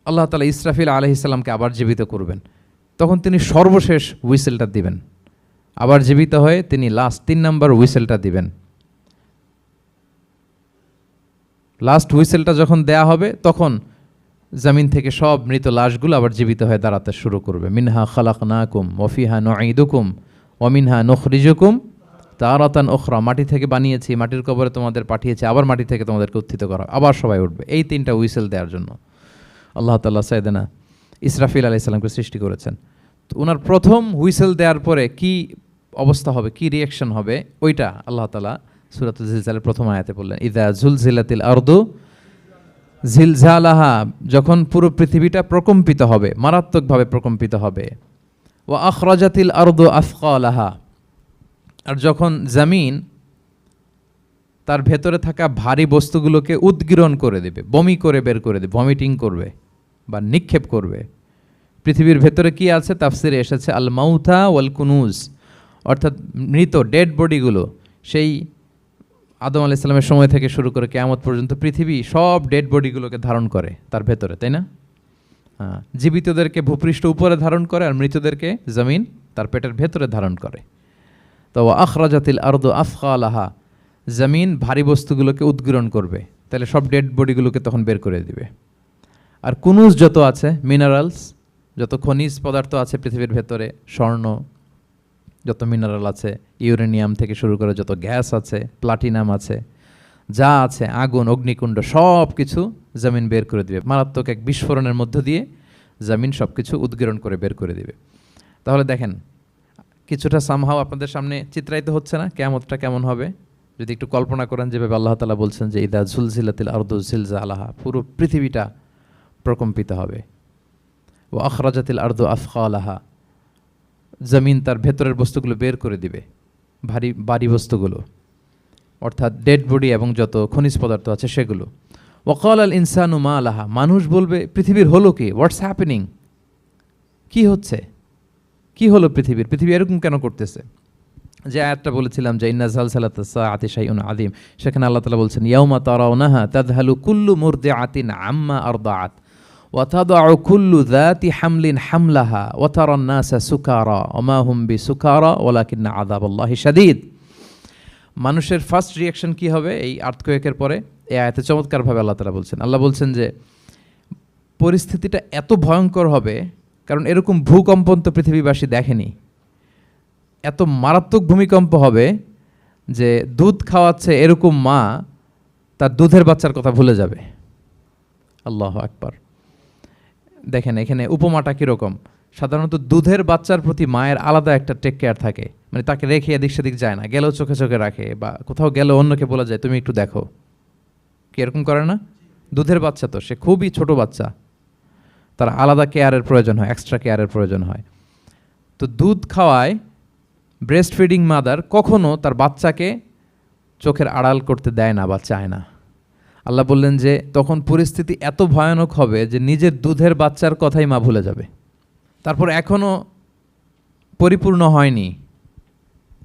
আল্লাহ তাআলা ইসরাফিল আলাইহিস সালামকে আবার জীবিত করবেন। তখন তিনি সর্বশেষ হুইসেলটা দিবেন, আবার জীবিত হয়ে তিনি লাস্ট 3 নম্বর হুইসেলটা দিবেন। লাস্ট হুইসেলটা যখন দেয়া হবে তখন জমিন থেকে সব মৃত লাশগুলো আবার জীবিত হয়ে দাঁড়াতে শুরু করবে। মিনহা খালাকনাকুম ওয়া ফিহা নুঈদুকুম ওয়া মিনহা নুখরিজুকুম তারাতান উখরা, মাটি থেকে বানিয়েছি, মাটির কবরে তোমাদের পাঠিয়েছি, আবার মাটি থেকে তোমাদেরকে উত্থিত করা, আবার সবাই উঠবে। এই 3টা হুইসেল দেওয়ার জন্য আল্লাহ তাআলা সাইয়েদনা ইসরাফিল আলাইহিস সালামকে সৃষ্টি করেছেন। তো ওনার প্রথম হুইসেল দেওয়ার পরে কি অবস্থা হবে, কি রিয়াকশন হবে, ওইটা আল্লাহ তাআলা সূরাতুল জিলজালের প্রথম আয়াতে বললেন, ইযা জুলজিলাতিল আরদু জিলজালাহা, যখন পুরো পৃথিবীটা প্রকম্পিত হবে, মারাত্মকভাবে প্রকম্পিত হবে। ওয়া আখরাজাতিল আরদু আসকালাহা, আর যখন জমিন তার ভেতরে থাকা ভারী বস্তুগুলোকে উদ্গীরণ করে দেবে, বমি করে বের করে দেবে, ভমিটিং করবে বা নিক্ষেপ করবে। পৃথিবীর ভেতরে কি আছে তাফসিরে এসেছে আল মাউথা ওয়াল কুনুজ, অর্থাৎ মৃত ডেড বডিগুলো, সেই আদম আলাইহিস সালামের সময় থেকে শুরু করে কিয়ামত পর্যন্ত পৃথিবী সব ডেড বডিগুলোকে ধারণ করে তার ভেতরে, তাই না? জীবিতদেরকে ভূপৃষ্ঠ উপরে ধারণ করে আর মৃতদেরকে জমিন তার পেটের ভেতরে ধারণ করে। তো আখরাজাতিল আরদু আফকালাহা, জমিন ভারী বস্তুগুলোকে উদ্গীরণ করবে, তাহলে সব ডেড বডিগুলোকে তখন বের করে দিবে। আর কুনুজ যত আছে, মিনারেলস, যত খনিজ পদার্থ আছে পৃথিবীর ভেতরে, স্বর্ণ, যত মিনারেল আছে, ইউরেনিয়াম থেকে শুরু করে যত গ্যাস আছে, প্লাটিনাম আছে, যা আছে, আগুন, অগ্নিকুণ্ড, সব কিছু জমিন বের করে দিবে। মারাত্মক এক বিস্ফোরণের মধ্য দিয়ে জমিন সব কিছু উদ্গীরণ করে বের করে দিবে। তাহলে দেখেন, কিছুটা সামহাও আপনাদের সামনে চিত্রায়িত হচ্ছে না কিয়ামতটা কেমন হবে? যদি একটু কল্পনা করেন যেভাবে আল্লাহ তাআলা বলছেন যে ইদা জুলজিলাতিল আরদু জিলজালাহা, পুরো পৃথিবীটা প্রকম্পিত হবে। ও আখরাজাতিল আরদু আফকালাহা, জমিন তার ভেতরের বস্তুগুলো বের করে দিবে, ভারী বস্তুগুলো, অর্থাৎ ডেড বডি এবং যত খনিজ পদার্থ আছে সেগুলো। ওয়াকাল আল ইনসানু মা লাহা, মানুষ বলবে পৃথিবীর হলো কি, হোয়াটস হ্যাপেনিং, কি হচ্ছে, কি হলো পৃথিবীর, পৃথিবী এরকম কেন করতেছে? যে আয়াতটা বলেছিলাম যে ইন্না জালজালাতাস সাআতি শাইউন আযীম, সেখানে আল্লাহ তাআলা বলছেন ইয়াউমা তারাউনাহা তাযহালু কুল্লু মুরদিআতিন আম্মা আরদাআত ওয়া তাদাউ কুল্লু যাতি হামলিন হামলাহা ওয়া তারান নাসা সুকারা ওয়া মা হুম বিসুকারা ওয়ালাকিন্না আযাবাল্লাহি শাদীদ। মানুষের ফার্স্ট রিয়াকশন কি হবে এই আর্থকোয়েকের পরে? এই আয়াতে চমৎকারভাবে আল্লাহ তাআলা বলছেন। আল্লাহ বলছেন যে পরিস্থিতিটা এত ভয়ঙ্কর হবে, কারণ এরকম ভূকম্পন তো পৃথিবীবাসী দেখেনি। এত মারাত্মক ভূমিকম্প হবে যে দুধ খাওয়াচ্ছে এরকম মা তার দুধের বাচ্চার কথা ভুলে যাবে। আল্লাহু আকবার। দেখেন এখানে উপমাটা কীরকম। সাধারণত দুধের বাচ্চার প্রতি মায়ের আলাদা একটা টেক কেয়ার থাকে, মানে তাকে রেখে এদিক সেদিক যায় না, গেলেও চোখে চোখে রাখে, বা কোথাও গেলেও অন্যকে বলা যায় তুমি একটু দেখো, কি এরকম করে না? দুধের বাচ্চা তো সে খুবই ছোট বাচ্চা, তার আলাদা কেয়ারের প্রয়োজন হয়, এক্সট্রা কেয়ারের প্রয়োজন হয়। তো দুধ খাওয়ায় ব্রেস্ট ফিডিং মাদার কখনো তার বাচ্চাকে চোখের আড়াল করতে দেয় না বা চায় না। আল্লাহ বললেন যে তখন পরিস্থিতি এত ভয়ানক হবে যে নিজের দুধের বাচ্চার কথাই মা ভুলে যাবে। তারপর এখনও পরিপূর্ণ হয়নি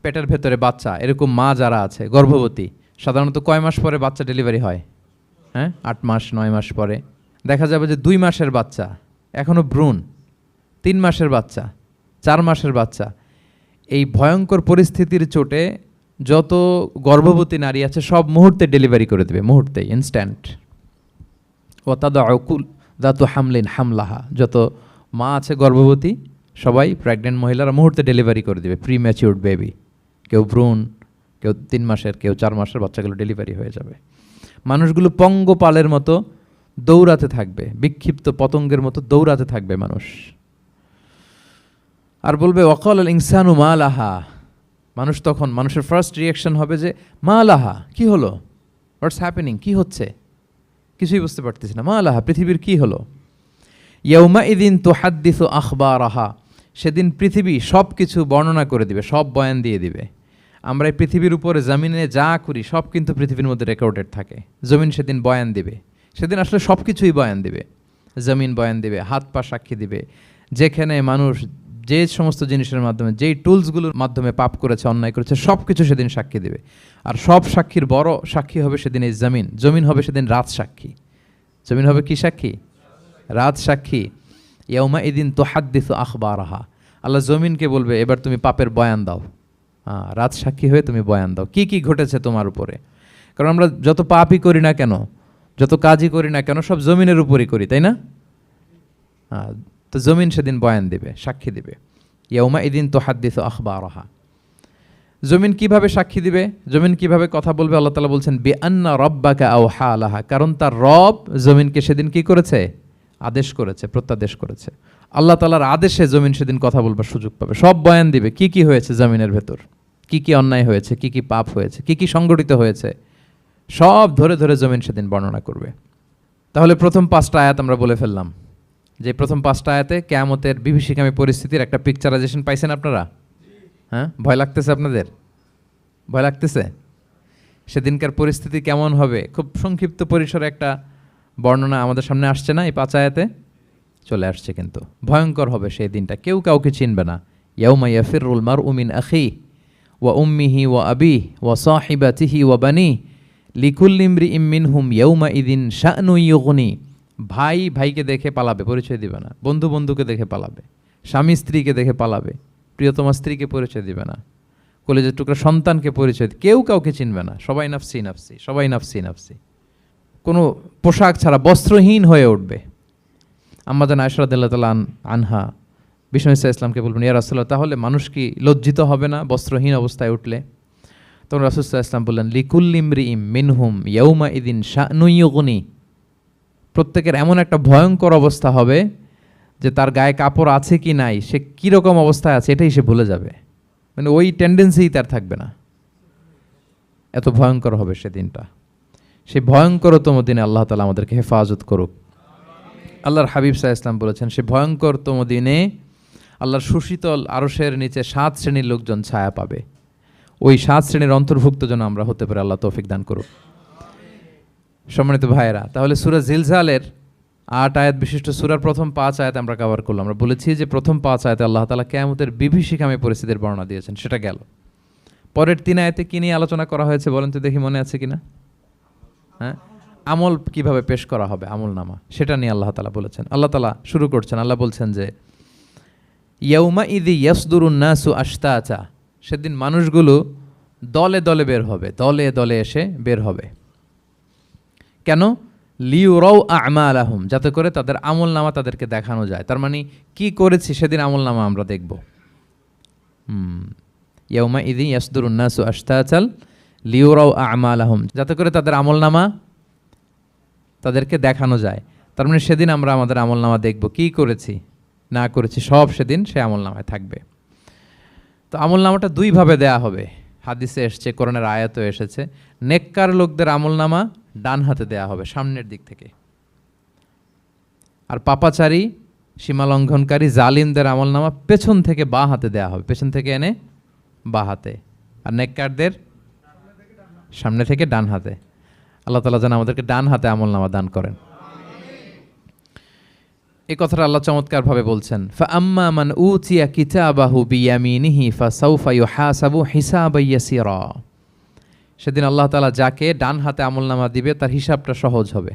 পেটের ভেতরে বাচ্চা, এরকম মা যারা আছে গর্ভবতী, সাধারণত কয় মাস পরে বাচ্চা ডেলিভারি হয়? 8 মাস 9 মাস পরে। দেখা যাবে যে 2 মাসের বাচ্চা, এখনও ভ্রূণ, 3 মাসের বাচ্চা, 4 মাসের বাচ্চা। এই ভয়ঙ্কর পরিস্থিতির চোটে যত গর্ভবতী নারী আছে সব মুহূর্তে ডেলিভারি করে দেবে, মুহূর্তে, ইনস্ট্যান্ট। ও তাদাউ যাতু হামলিন হামলাহা, যত মা আছে গর্ভবতী সবাই, প্রেগনেন্ট মহিলারা মুহূর্তে ডেলিভারি করে দেবে, প্রি ম্যাচিউরড বেবি, কেউ ভ্রূণ, কেউ 3 মাসের, কেউ 4 মাসের বাচ্চাগুলো ডেলিভারি হয়ে যাবে। মানুষগুলো পঙ্গপালের মতো দৌড়াতে থাকবে, বিক্ষিপ্ত পতঙ্গের মতো দৌড়াতে থাকবে মানুষ। আর বলবে ওয়াকাল আল ইনসানু মা লাহা, মানুষ তখন, মানুষের ফার্স্ট রিয়াকশন হবে যে মা লাহা, কি হলো, হোয়াটস হ্যাপেনিং, কি হচ্ছে, কিছুই বুঝতে পারতেছি না, মা লাহা, পৃথিবীর কি হলো। ইয়াউমা ইদিন তুহাদ্দিসু আখবারাহা, সেদিন পৃথিবী সব কিছু বর্ণনা করে দিবে, সব বয়ান দিয়ে দিবে। আমরা এই পৃথিবীর উপরে জমিনে যা করি সব কিন্তু পৃথিবীর মধ্যে রেকর্ডেড থাকে। জমিন সেদিন বয়ান দিবে, সেদিন আসলে সব কিছুই বয়ান দিবে। জমিন বয়ান দিবে, হাত পা সাক্ষী দিবে, যেখানে মানুষ যে সমস্ত জিনিসের মাধ্যমে, যেই টুলসগুলোর মাধ্যমে পাপ করেছে, অন্যায় করেছে, সব কিছু সেদিন সাক্ষী দিবে। আর সব সাক্ষীর বড় সাক্ষী হবে সেদিন এই জমিন। জমিন হবে সেদিন রাত সাক্ষী। জমিন হবে কি সাক্ষী? রাত সাক্ষী। ইয়াউমা ইদিন তুহাদ্দিসু আখবারাহা, আল্লাহ জমিনকে বলবে এবার তুমি পাপের বয়ান দাও, রাত সাক্ষী হয়ে তুমি বয়ান দাও, কি কি ঘটেছে তোমার উপরে। কারণ আমরা যত পাপই করি না কেন, যত কাজই করি না কেন, সব জমিনের উপরই করি, তাই না? তো জমিন সেদিন বয়ান দিবে, সাক্ষী দিবে। ইয়াউমা ইদিন তুহাদ্দিসু আখবারাহা। জমিন কিভাবে সাক্ষী দিবে, জমিন কিভাবে কথা বলবে? আল্লাহ তাআলা বলছেন বিআন্না রাব্বাকা আওহা লাহা, কারণ তার রব জমিনকে সেদিন কি করেছে? আদেশ করেছে, প্রত্যাদেশ করেছে। আল্লাহ তাআলার আদেশে জমিন সেদিন কথা বলবার সুযোগ পাবে, সব বয়ান দিবে, কি কি হয়েছে জমিনের ভেতর, কি কি অন্যায় হয়েছে, কি কি পাপ হয়েছে, কি কি সংগঠিত হয়েছে, সব ধরে ধরে জমিন সেদিন বর্ণনা করবে। তাহলে প্রথম 5টা আয়াত আমরা বলে ফেললাম, যে প্রথম 5টা আয়াতে কিয়ামতের বিভীষিকামী পরিস্থিতির একটা পিকচারাইজেশন পাইছেন আপনারা? ভয় লাগতেছে আপনাদের? ভয় লাগতেছে? সেদিনকার পরিস্থিতি কেমন হবে খুব সংক্ষিপ্ত পরিসরে একটা বর্ণনা আমাদের সামনে আসছে না? এই 5 আয়াতে চলে আসছে। কিন্তু ভয়ঙ্কর হবে সেই দিনটা, কেউ কাউকে চিনবে না। ইয়াউমা ইয়াফিরুল মারউ মিন আখিহি ওয়া উম্মিহি ওয়া আবিহি ওয়া সাহিবাতিহি ওয়া বানিহি লিকুল্লি ইমরিইম মিনহুম ইয়াউমা ইযিন শা'নুন ইউগনি। ভাই ভাইকে দেখে পালাবে, পরিচয় দিবে না। বন্ধু বন্ধুকে দেখে পালাবে। স্বামী স্ত্রীকে দেখে পালাবে, প্রিয়তমা স্ত্রীকে পরিচয় দিবে না। কলেজের টুকরা সন্তানকে পরিচয়, কেউ কাউকে চিনবে না। সবাই নাফসি নাফসি, সবাই নাফসি নাফসি। কোনো পোশাক ছাড়া বস্ত্রহীন হয়ে উঠবে। আম্মাজান আয়েশা রাদিয়াল্লাহু তাআলা আনহা বিষ্ণু ইসলামকে বলবেন, ইয়া রাসূলুল্লাহ, তাহলে মানুষ কি লজ্জিত হবে না বস্ত্রহীন অবস্থায় উঠলে? তখন রাসূল সাল্লাল্লাহু আলাইহি ওয়াসাল্লাম বললেন, লিকুল্লি ইমরিইম মিনহুম ইয়াউমা ইযিন শা'নুন ইউগনি। প্রত্যেকের এমন একটা ভয়ঙ্কর অবস্থা হবে যে তার গায়ে কাপড় আছে কি নাই, সে কীরকম অবস্থায় আছে এটাই সে ভুলে যাবে। মানে ওই টেন্ডেন্সিই তার থাকবে না। এত ভয়ঙ্কর হবে সেদিনটা। সেই ভয়ঙ্করতম দিনে আল্লাহ তাআলা আমাদেরকে হেফাজত করুক। আল্লাহর হাবিব সাল্লাল্লাহু আলাইহি ওয়াসাল্লাম বলেছেন, সে ভয়ঙ্করতম দিনে আল্লাহর সুশীতল আরশের নিচে 7 শ্রেণীর লোকজন ছায়া পাবে। ওই 7 শ্রেণীর অন্তর্ভুক্ত যেন আমরা হতে পারি, আল্লাহ তৌফিক দান করুক। সম্মানিত ভাইয়েরা, তাহলে সূরা জিলজালের 8 আয়াত বিশিষ্ট সূরার প্রথম 5 আয়াত আমরা কভার করলাম। আমরা বলেছি যে প্রথম 5 আয়াতে আল্লাহ তাআলা কিয়ামতের বিভীষিকাময় পরিস্থিতির বর্ণনা দিয়েছেন, সেটা গেল। পরের 3 আয়াতে কি নিয়ে আলোচনা করা হয়েছে বলেন তো দেখি, মনে আছে কিনা? হ্যাঁ, আমল কিভাবে পেশ করা হবে, আমল নামা, সেটা নিয়ে আল্লাহ তাআলা বলেছেন। আল্লাহ তাআলা শুরু করছেন, আল্লাহ বলছেন যে ইয়াউমা ইযি ইয়াসদুরুন নাসু আশতাতা। সেদিন মানুষগুলো দলে দলে বের হবে, দলে দলে এসে বের হবে। কেন? লিউরাউ আমালাহুম, যাতে করে তাদের আমল নামা তাদেরকে দেখানো যায়। তার মানে কি করেছি সেদিন আমল নামা আমরা দেখব। ইয়াউমা ইযি ইয়াসদুরুন নাসু আশতাতাল লিউরাউ আমালাহুম, যাতে করে তাদের আমল নামা তাদেরকে দেখানো যায়। তার মানে সেদিন আমরা আমাদের আমল নামা দেখব, কি করেছি না করেছি সব সেদিন সে আমল নামায় থাকবে। তো আমল নামাটা 2 ভাবে দেয়া হবে। হাদিসে এসেছে, কোরআনের আয়াতও এসেছে। নেককার লোকদের আমল নামা ডান হাতে দেয়া হবে, সামনের দিক থেকে। আর পাপাচারী, সীমালঙ্ঘনকারী, জালিমদের আমল নামা পেছন থেকে বাঁ হাতে দেয়া হবে, পেছন থেকে এনে বাঁ হাতে। আর নেককারদের সামনে থেকে ডান হাতে। আল্লাহ তাআলা যেন আমাদেরকে ডান হাতে আমল নামা দান করেন। এই কথাটা আল্লাহ চমৎকারভাবে বলছেন, ফাআম্মা মান উতিয়া কিতাবাহু বিয়ামিনিহি ফাসাউফা ইউহাসাবু হিসাবান ইয়াসীরা। সেদিন আল্লাহ তাআলা যাকে ডান হাতে আমলনামা দিবে তার হিসাবটা সহজ হবে।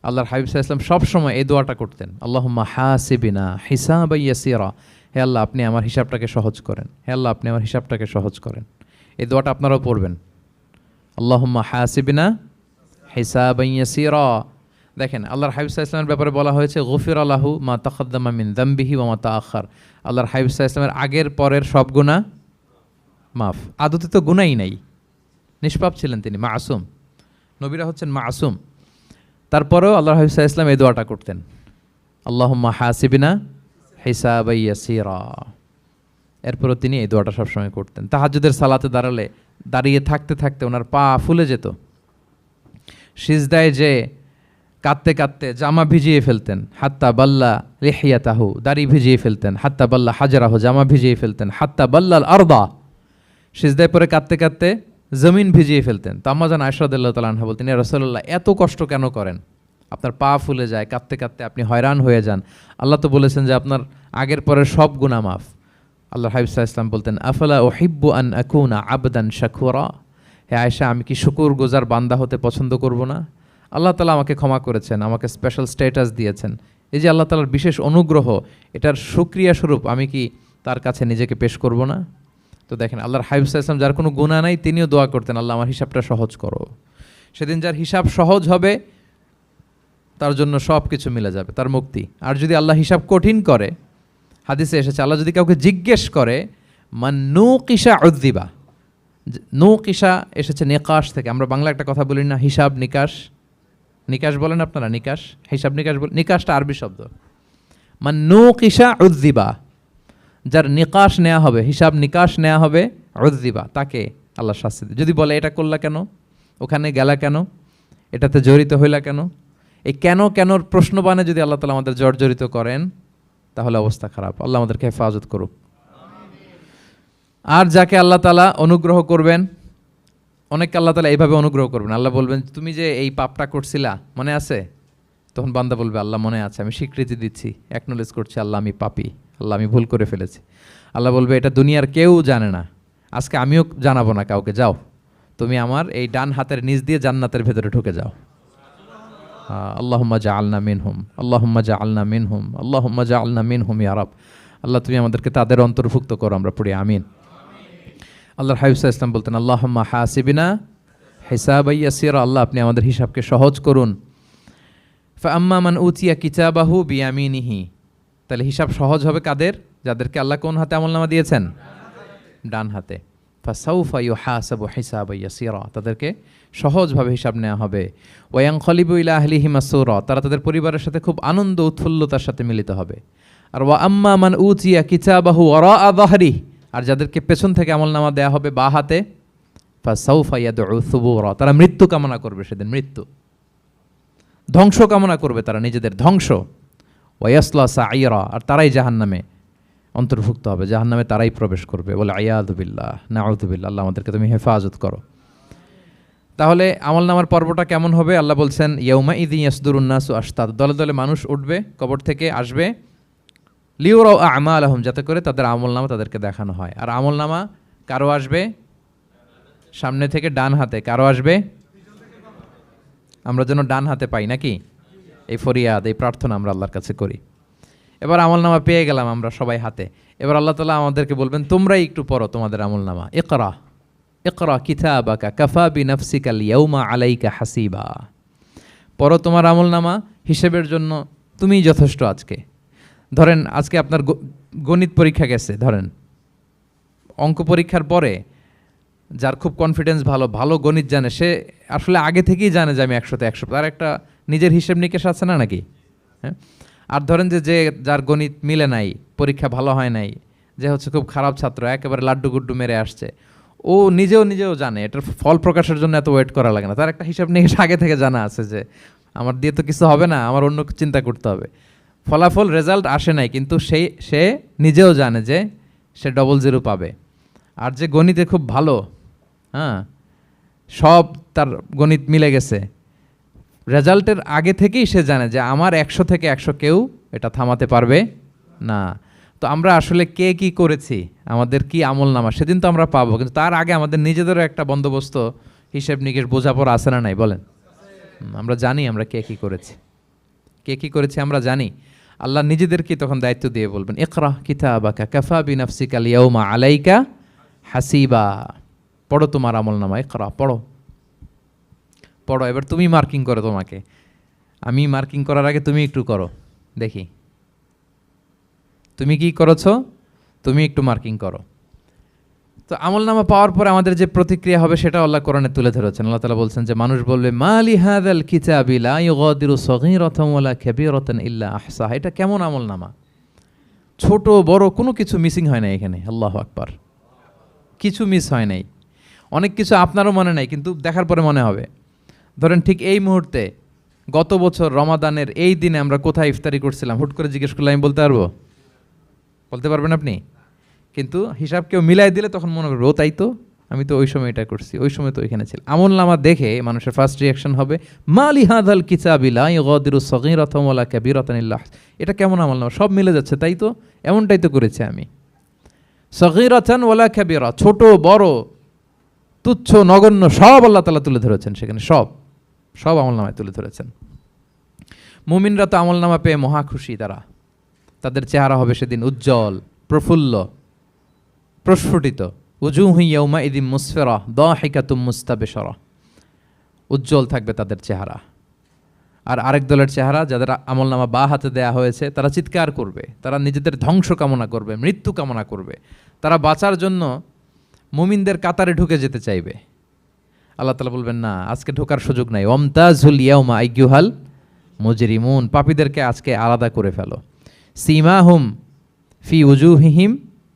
আল্লাহর হাবিব সাল্লাল্লাহু আলাইহি ওয়াসাল্লাম সবসময় এই দোয়াটা করতেন, আল্লাহুম্মা হাসিবিনা হিসাবান ইয়াসীরা। হে আল্লাহ, আপনি আমার হিসাবটাকে সহজ করেন। হে আল্লাহ, আপনি আমার হিসাবটাকে সহজ করেন। এই দোয়াটা আপনারাও পড়বেন, আল্লাহুম্মা হাসিবিনা হিসাবান ইয়াসীরা। দেখেন, আল্লাহর হাবিব সাল্লাল্লাহু আলাইহি ওয়াসাল্লামের ব্যাপারে বলা হয়েছে গফিরা লাহু মা তাকাদ্দামা মিন যামবিহি ওয়া মা তাআখার। আল্লাহর হাবিব সাল্লাল্লাহু আলাইহি ওয়াসাল্লামের আগের পরের সব গুনাহ মাফ। আদতে তো গুনাহই নাই, নিষ্পাপ ছিলেন তিনি, মাসুম। নবীরা হচ্ছেন মাসুম। তারপরেও আল্লাহর হাবিব সাল্লাল্লাহু আলাইহি ওয়াসাল্লাম এই দোয়াটা করতেন, আল্লাহুম্মা হাসিবিনা হিসাবান ইয়াসীরা। এরপরও তিনি এই দোয়াটা সবসময় করতেন। তাহাজ্জুদের সালাতে দাঁড়িয়ে থাকতে থাকতে ওনার পা ফুলে যেত। সিজদায় যে কাঁদতে কাঁদতে জামা ভিজিয়ে ফেলতেন, হাত্তা বাল্লা লিহিয়াতাহু, দাড়ি ভিজিয়ে ফেলতেন, হাত্তা বাল্লা হাজারাহু, জামা ভিজিয়ে ফেলতেন, হাত্তা বাল্লাল আরদা, সিজদায় পরে কাঁদতে কাঁদতে জমিন ভিজিয়ে ফেলতেন। তো আম্মাজান আয়েশা রাদিয়াল্লাহু তাআলা আনহা বলতেন, ইয়া রাসূলুল্লাহ, এত কষ্ট কেন করেন? আপনার পা ফুলে যায়, কাঁদতে কাঁদতে আপনি হয়রান হয়ে যান। আল্লাহ তো বলেছেন যে আপনার আগের পরের সব গুনাহ মাফ। আল্লাহর হাবিব সাল্লাল্লাহু আলাইহি ওয়াসাল্লাম বলতেন, আফালা উহিব্বু আন আকুনা আবদান শাকুরা। হে আয়েশা, আমি কি শুকরগুজার বান্দা হতে পছন্দ করব না? আল্লাহ তাআলা আমাকে ক্ষমা করেছেন, আমাকে স্পেশাল স্ট্যাটাস দিয়েছেন। এই যে আল্লাহ তাআলার বিশেষ অনুগ্রহ, এটার শুকরিয়া স্বরূপ আমি কি তার কাছে নিজেকে পেশ করব না? তো দেখেন, আল্লাহর হাবিব সাল্লাল্লাহু আলাইহি ওয়াসাল্লাম যার কোনো গুনাহ নাই, তিনিও দোয়া করতেন, আল্লাহ আমার হিসাবটা সহজ করো। সেদিন যার হিসাব সহজ হবে তার জন্য সব কিছু মিলে যাবে, তার মুক্তি। আর যদি আল্লাহ হিসাব কঠিন করে, হাদিসে এসেছে, আল্লাহ যদি কাউকে জিজ্ঞেস করে, মান নুকিশা উযযিবা। নুকিশা এসেছে নিকাশ থেকে। আমরা বাংলা একটা কথা বলি না, হিসাব নিকাশ। নিকাশ বলেন আপনারা? নিকাশ, হিসাব নিকাশ বলেন। নিকাশটা আরবি শব্দ। মান নুকিশা উযযিবা, যার নিকাশ নেওয়া হবে, হিসাব নিকাশ নেওয়া হবে, উযযিবা, তাকে আল্লাহ শাস্তি দেবে। যদি বলে এটা করলা কেন, ওখানে গেলা কেন, এটাতে জড়িত হইলা কেন, এই কেন কেনর প্রশ্নবাণে যদি আল্লাহ তাআলা আমাদের জর্জরিত করেন, তাহলে অবস্থা খারাপ। আল্লাহ আমাদেরকে হেফাজত করুক। আর যাকে আল্লাহ তাআলা অনুগ্রহ করবেন, অনেককে আল্লাহ তাআলা এইভাবে অনুগ্রহ করবেন, আল্লাহ বলবেন তুমি যে এই পাপটা করছিলা মনে আছে? তখন বান্দা বলবে আল্লাহ মনে আছে, আমি স্বীকৃতি দিচ্ছি, অ্যাকনোলেজ করছি আল্লাহ আমি পাপী, আল্লাহ আমি ভুল করে ফেলেছি। আল্লাহ বলবে এটা দুনিয়ার কেউ জানে না, আজকে আমিও জানাবো না কাউকে, যাও তুমি আমার এই ডান হাতের নিচ দিয়ে জান্নাতের ভেতরে ঢুকে যাও। আল্লাহুম্মা জাআলনা মিনহুম, আল্লাহুম্মা জাআলনা মিনহুম, আল্লাহুম্মা জাআলনা মিনহুম ইয়া রাব। আল্লাহ তুমি আমাদেরকে তাদের অন্তর্ভুক্ত করো, আমরা পড়ি আমিন। আল্লাহর হাবিব সাল্লাল্লাহু আলাইহি ওয়াসাল্লাম বলতেন আল্লাহুম্মা হাসিবিনা হিসাবান ইয়াসিরা, আল্লাহ আপনি আমাদের হিসাবকে সহজ করুন। ফাআম্মা মান উতিয়া কিতাবাহু বিয়ামিনিহি, তাহলে হিসাব সহজ হবে কাদের? যাদেরকে আল্লাহ কোন হাতে আমলনামা দিয়েছেন? ডান হাতে। ফাসাউফা ইউহাসাবু হিসাবান ইয়াসিরা, তাদেরকে সহজভাবে হিসাব নেওয়া হবে। ওয়ায়ানকলিবু ইলা আহলিহি মাসরুরা, তারা তাদের পরিবারের সাথে খুব আনন্দ উৎফুল্লতার সাথে মিলিত হবে। আর ওয়া আম্মা মান উতিয়া কিতাবাহু ওয়ারাআ যাহরি, আর যাদেরকে পেছন থেকে আমলনামা দেয়া হবে বা হাতে, ফাসাউফা ইয়াদউ সুবুরা, তারা মৃত্যু কামনা করবে, সেদিন মৃত্যু, ধ্বংস কামনা করবে, তারা নিজেদের ধ্বংস। ওয়ায়াসলা সাঈরা, আর তারাই জাহান্নামে অন্তর্ভুক্ত হবে, জাহান্নামে তারাই প্রবেশ করবে। বলে আয়াযু বিল্লাহ, নাউযু বিল্লাহ, আল্লাহ আমাদেরকে তুমি হেফাজত করো। তাহলে আমলনামার পর্বটা কেমন হবে? আল্লাহ বলছেন ইয়াউমা ইযি ইয়াসদুরুন নাসু আশতাত, দলে দলে মানুষ উঠবে, কবর থেকে আসবে, লিউরাউ আমালাহুম, যাতে করে তাদের আমলনামা তাদেরকে দেখানো হয়। আর আমলনামা কারো আসবে সামনে থেকে ডান হাতে, কারো আসবে, আমরা যেন ডান হাতে পাই নাকি? এই ফরিয়াদ, এই প্রার্থনা আমরা আল্লাহর কাছে করি। এবার আমলনামা পেয়ে গেলাম আমরা সবাই হাতে, এবার আল্লাহ তাআলা আমাদেরকে বলবেন তোমরাই একটু পড়ো তোমাদের আমলনামা। ইকরা ইকরা কিতাবাকা কাফা বিনাফসিকা আল-ইয়াউমা আলাইকা হাসিবা, পড়ো তোমার আমলনামা, হিসেবের জন্য তুমিই যথেষ্ট আজকে। ধরেন আজকে আপনার গণিত পরীক্ষা গেছে, ধরেন অঙ্ক পরীক্ষার পরে যার খুব কনফিডেন্স ভালো, ভালো গণিত জানে, সে আসলে আগে থেকেই জানে যে আমি 100তে 100, তার একটা নিজের হিসেব নিকেশ আছে না নাকি? হ্যাঁ। আর ধরেন যে যার গণিত মিলে নাই, পরীক্ষা ভালো হয় নাই, যে হচ্ছে খুব খারাপ ছাত্র, একেবারে লাড্ডু গুড্ডু মেরে আসছে, ও নিজেও জানে এটার ফল প্রকাশের জন্য এত ওয়েট করা লাগে না, তার একটা হিসাব নিকেশ আগে থেকে জানা আছে যে আমার দিয়ে তো কিছু হবে না, আমার অন্য চিন্তা করতে হবে। ফলাফল রেজাল্ট আসে নাই, কিন্তু সে নিজেও জানে যে সে 00 পাবে। আর যে গণিতে খুব ভালো, হ্যাঁ, সব তার গণিত মিলে গেছে, রেজাল্টের আগে থেকেই সে জানে যে আমার 100 থেকে 100 কেউ এটা থামাতে পারবে না। তো আমরা আসলে কে কি করেছি, আমাদের কি আমলনামা, সেদিন তো আমরা পাবো, কিন্তু তার আগে আমাদের নিজেদেরও একটা বন্দোবস্ত, হিসেব নিকেশ, বোঝাপড়া আছে না নাই বলেন? আমরা জানি আমরা কে কি করেছি আমরা জানি। আল্লাহ নিজেদেরকে তখন দায়িত্ব দিয়ে বলবেন ইকরা কিতাবাকা কাফা বিনাফসিকা আল-ইয়াউমা আলাইকা হাসিবা, পড়ো তোমার আমলনামা, ইকরা পড়ো। এবার তুমি মার্কিং করো, তোমাকে আমি মার্কিং করার আগে তুমি একটু করো দেখি তুমি কি করেছো, তুমি একটু মার্কিং করো। তো আমলনামা পাওয়ার পরে আমাদের যে প্রতিক্রিয়া হবে সেটা আল্লাহ কোরআনে তুলে ধরেছেন। আল্লাহ তাআলা বলছেন যে মানুষ বলবে মালি হাযাল কিতাবি লা ইউগাদিরু সগীরাতান ওয়ালা কাবীরাতান ইল্লা আহসাহা, এটা কেমন আমলনামা, ছোট বড় কোনো কিছু মিসিং হয় না এখানে। আল্লাহু আকবার, কিছু মিস হয় নাই। অনেক কিছু আপনারও মনে নাই, কিন্তু দেখার পরে মনে হবে। ধরেন ঠিক এই মুহূর্তে গত বছর রমাদানের এই দিনে আমরা কোথায় ইফতারি করছিলাম, হুট করে জিজ্ঞেস করলে আমি বলতে পারবো? বলতে পারবেন আপনি? কিন্তু হিসাব কেউ মিলাই দিলে তখন মনে করবে ও তাই তো, আমি তো ওই সময় এটা করছি, ওই সময় তো ওইখানে ছিল। আমলনামা দেখে মানুষের ফার্স্ট রিয়াকশন হবে মালি হাযাল কিতাবি লা ইউগাদিরু সগীরাতান ওয়ালা কাবীরাতান ইল্লা আহসাহা, এটা কেমন আমলনামা, সব মিলে যাচ্ছে, তাই তো, এমনটাই তো করেছি আমি। সগীরাতান ওয়ালা কাবীরা, ছোট বড় তুচ্ছ নগণ্য সব আল্লাহ তাআলা তুলে ধরেছেন সেখানে, সব আমলনামায় তুলে ধরেছেন। মুমিনরা তো আমলনামা পেয়ে মহা খুশি, তাদের চেহারা হবে সেদিন উজ্জ্বল, প্রফুল্ল, প্রস্ফুটিত। উজুহু ইয়াউমাইযিন মুসফিরা দাহিকাতুম মুস্তাবশিরা, উজ্জ্বল থাকবে তাদের চেহারা। আর আরেক দলের চেহারা, যাদের আমলনামা বা হাতে দেয়া হয়েছে, তারা চিৎকার করবে, তারা নিজেদের ধ্বংস কামনা করবে, মৃত্যু কামনা করবে, তারা বাঁচার জন্য মুমিনদের কাতারে ঢুকে যেতে চাইবে। আল্লাহ তাআলা বলবেন না, আজকে ঢোকার সুযোগ নাই। ওয়ামতাজুল ইয়াউমা আইয়ুহাল মুজরিমুন, পাপীদেরকে আজকে আলাদা করে ফেলো। সীমাহুম ফি উজুহিহিম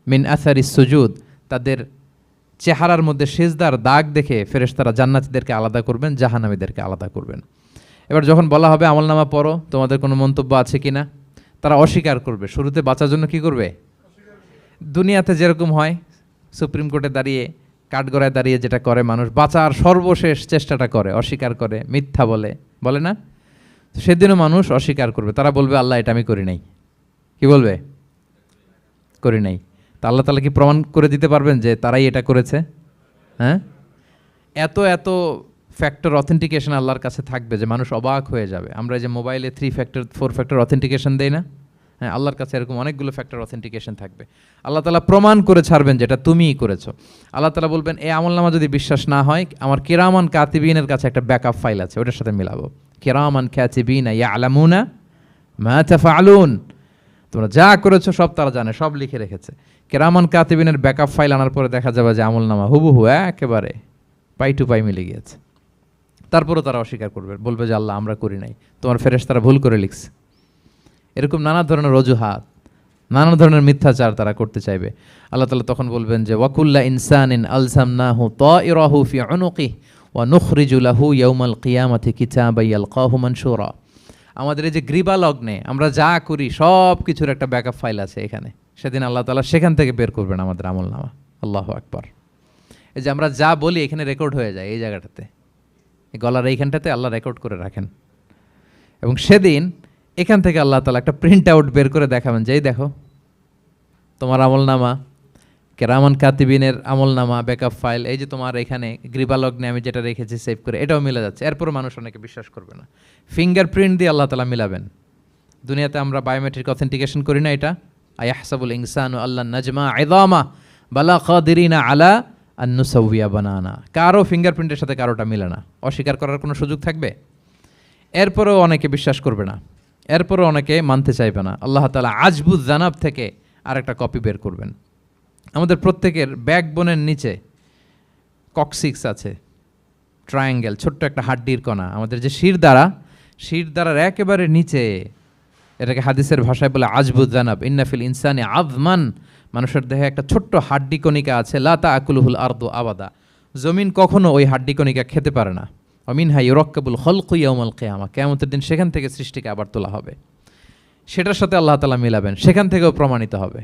মিন আসারিস সুজুদ, তাদের চেহারার মধ্যে সিজদার দাগ দেখে ফেরেশতারা জান্নাতীদেরকে আলাদা করবেন, জাহান্নামীদেরকে আলাদা করবেন। এবার যখন বলা হবে আমলনামা পড়ো, তোমাদের কোনো মন্তব্য আছে কিনা, তারা অস্বীকার করবে। শুরুতে বাঁচার জন্য কি করবে? দুনিয়াতে যেরকম হয়, সুপ্রিম কোর্টে দাঁড়িয়ে কাঠগড়ায় দাঁড়িয়ে যেটা করে মানুষ, বাঁচার সর্বশেষ চেষ্টাটা করে, অস্বীকার করে, মিথ্যা বলে, বলে না? তো সেদিনও মানুষ অস্বীকার করবে, তারা বলবে আল্লাহ এটা আমি করি নাই। কি বলবে? করি নাই। তা আল্লাহ তাআলা কি প্রমাণ করে দিতে পারবেন যে তারাই এটা করেছে? হ্যাঁ, এত এত ফ্যাক্টর অথেন্টিকেশন আল্লাহর কাছে থাকবে যে মানুষ অবাক হয়ে যাবে। আমরা যে মোবাইলে 3 ফ্যাক্টর 4 ফ্যাক্টর অথেন্টিকেশন দেই না, হ্যাঁ, আল্লাহর কাছে এরকম অনেকগুলো ফ্যাক্টর অথেন্টিকেশন থাকবে। আল্লাহ তাআলা প্রমাণ করে ছাড়বেন যেটা তুমিই করেছো। আল্লাহ তাআলা বলবেন এই আমলনামা যদি বিশ্বাস না হয়, আমার কিরামান কাতিবিনের কাছে একটা ব্যাকআপ ফাইল আছে, ওটার সাথে মিলাবো। কিরামান কাতিবিনা ইয়ালামুনা মা তাফআলুন, তোমরা যা করেছো সব তারা জানে, সব লিখে রেখেছে। কিরামান কাতিবিনের ব্যাকআপ ফাইল আনার পরে দেখা যাবে যে আমলনামা হুবহু একেবারে পাই টু পাই মিলে গিয়েছে। তারপরও তারা অস্বীকার করবে, বলবে যে আল্লাহ আমরা করি নাই, তোমার ফেরেশতারা ভুল করে লিখছে। এরকম নানা ধরনের অজুহাত, নানা ধরনের মিথ্যাচার তারা করতে চাইবে। আল্লাহ তাআলা তখন বলবেন যে ওয়াকুল্লা ইনসানিন আলজামনাহু তাইরাহু ফি উনুকিহি ওয়া নুখরিজু লাহু ইয়াউমাল কিয়ামাতি কিতাবান ইয়ালকাহু মানশুরা। আমাদের এই যে গ্রীবা লগ্নে আমরা যা করি সব কিছুর একটা ব্যাকআপ ফাইল আছে এখানে। সেদিন আল্লাহ তাআলা সেখান থেকে বের করবেন আমাদের আমলনামা। আল্লাহু আকবার। এই যে আমরা যা বলি এখানে রেকর্ড হয়ে যায়, এই জায়গাটাতে, এই গলার এইখানটাতে আল্লাহ রেকর্ড করে রাখেন। এবং সেদিন এখান থেকে আল্লাহ তাআলা একটা প্রিন্ট আউট বের করে দেখাবেন যে এই দেখো তোমার আমলনামা, কেরামান কাতিবিনের আমলনামা ব্যাকআপ ফাইল, এই যে তোমার এখানে গ্রীবালগ্নে আমি যেটা রেখেছি সেভ করে, এটাও মিলে যাচ্ছে। এরপর মানুষ অনেকে বিশ্বাস করবে না। ফিঙ্গারপ্রিন্ট দিয়ে আল্লাহ তাআলা মিলাবেন। দুনিয়াতে আমরা বায়োমেট্রিক অথেন্টিকেশন করি না, এটা আয়াহসাবুল ইনসানু আল্লাহ নাজমা ইযামা বালা কাদিরিনা আলা আন নুসাউইয়া বানানা। কারো ফিঙ্গারপ্রিন্টের সাথে কারোটা মিলে না, অস্বীকার করার কোনো সুযোগ থাকবে? এরপরেও অনেকে বিশ্বাস করবে না, এরপরও অনেকে মানতে চাইবে না। আল্লাহ তাআলা আজবুজ জানাব থেকে আরেকটা কপি বের করবেন। আমাদের প্রত্যেকের ব্যাকবোনের নিচে কক্সিক্স আছে, ট্রায়াঙ্গেল, ছোট্ট একটা হাড্ডির কণা, আমাদের যে শিরদাঁড়ার একেবারে নিচে, এটাকে হাদিসের ভাষায় বলে আজবুজ জানাব। ইন্নাফিল ইনসানি আযমান, মানুষের দেহে একটা ছোট্ট হাড্ডি কণিকা আছে, লা তাআকুলুহুল আরদু আবাদা, জমিন কখনো ওই হাড্ডি কণিকা খেতে পারে না। অমিনহা ইউরাক্কাবুল খালকু ইয়াউমাল কিয়ামা, কিয়ামতের দিন সেখান থেকে সৃষ্টিকে আবার তোলা হবে। সেটার সাথে আল্লাহ তাআলা মিলাবেন, সেখান থেকেও প্রমাণিত হবে।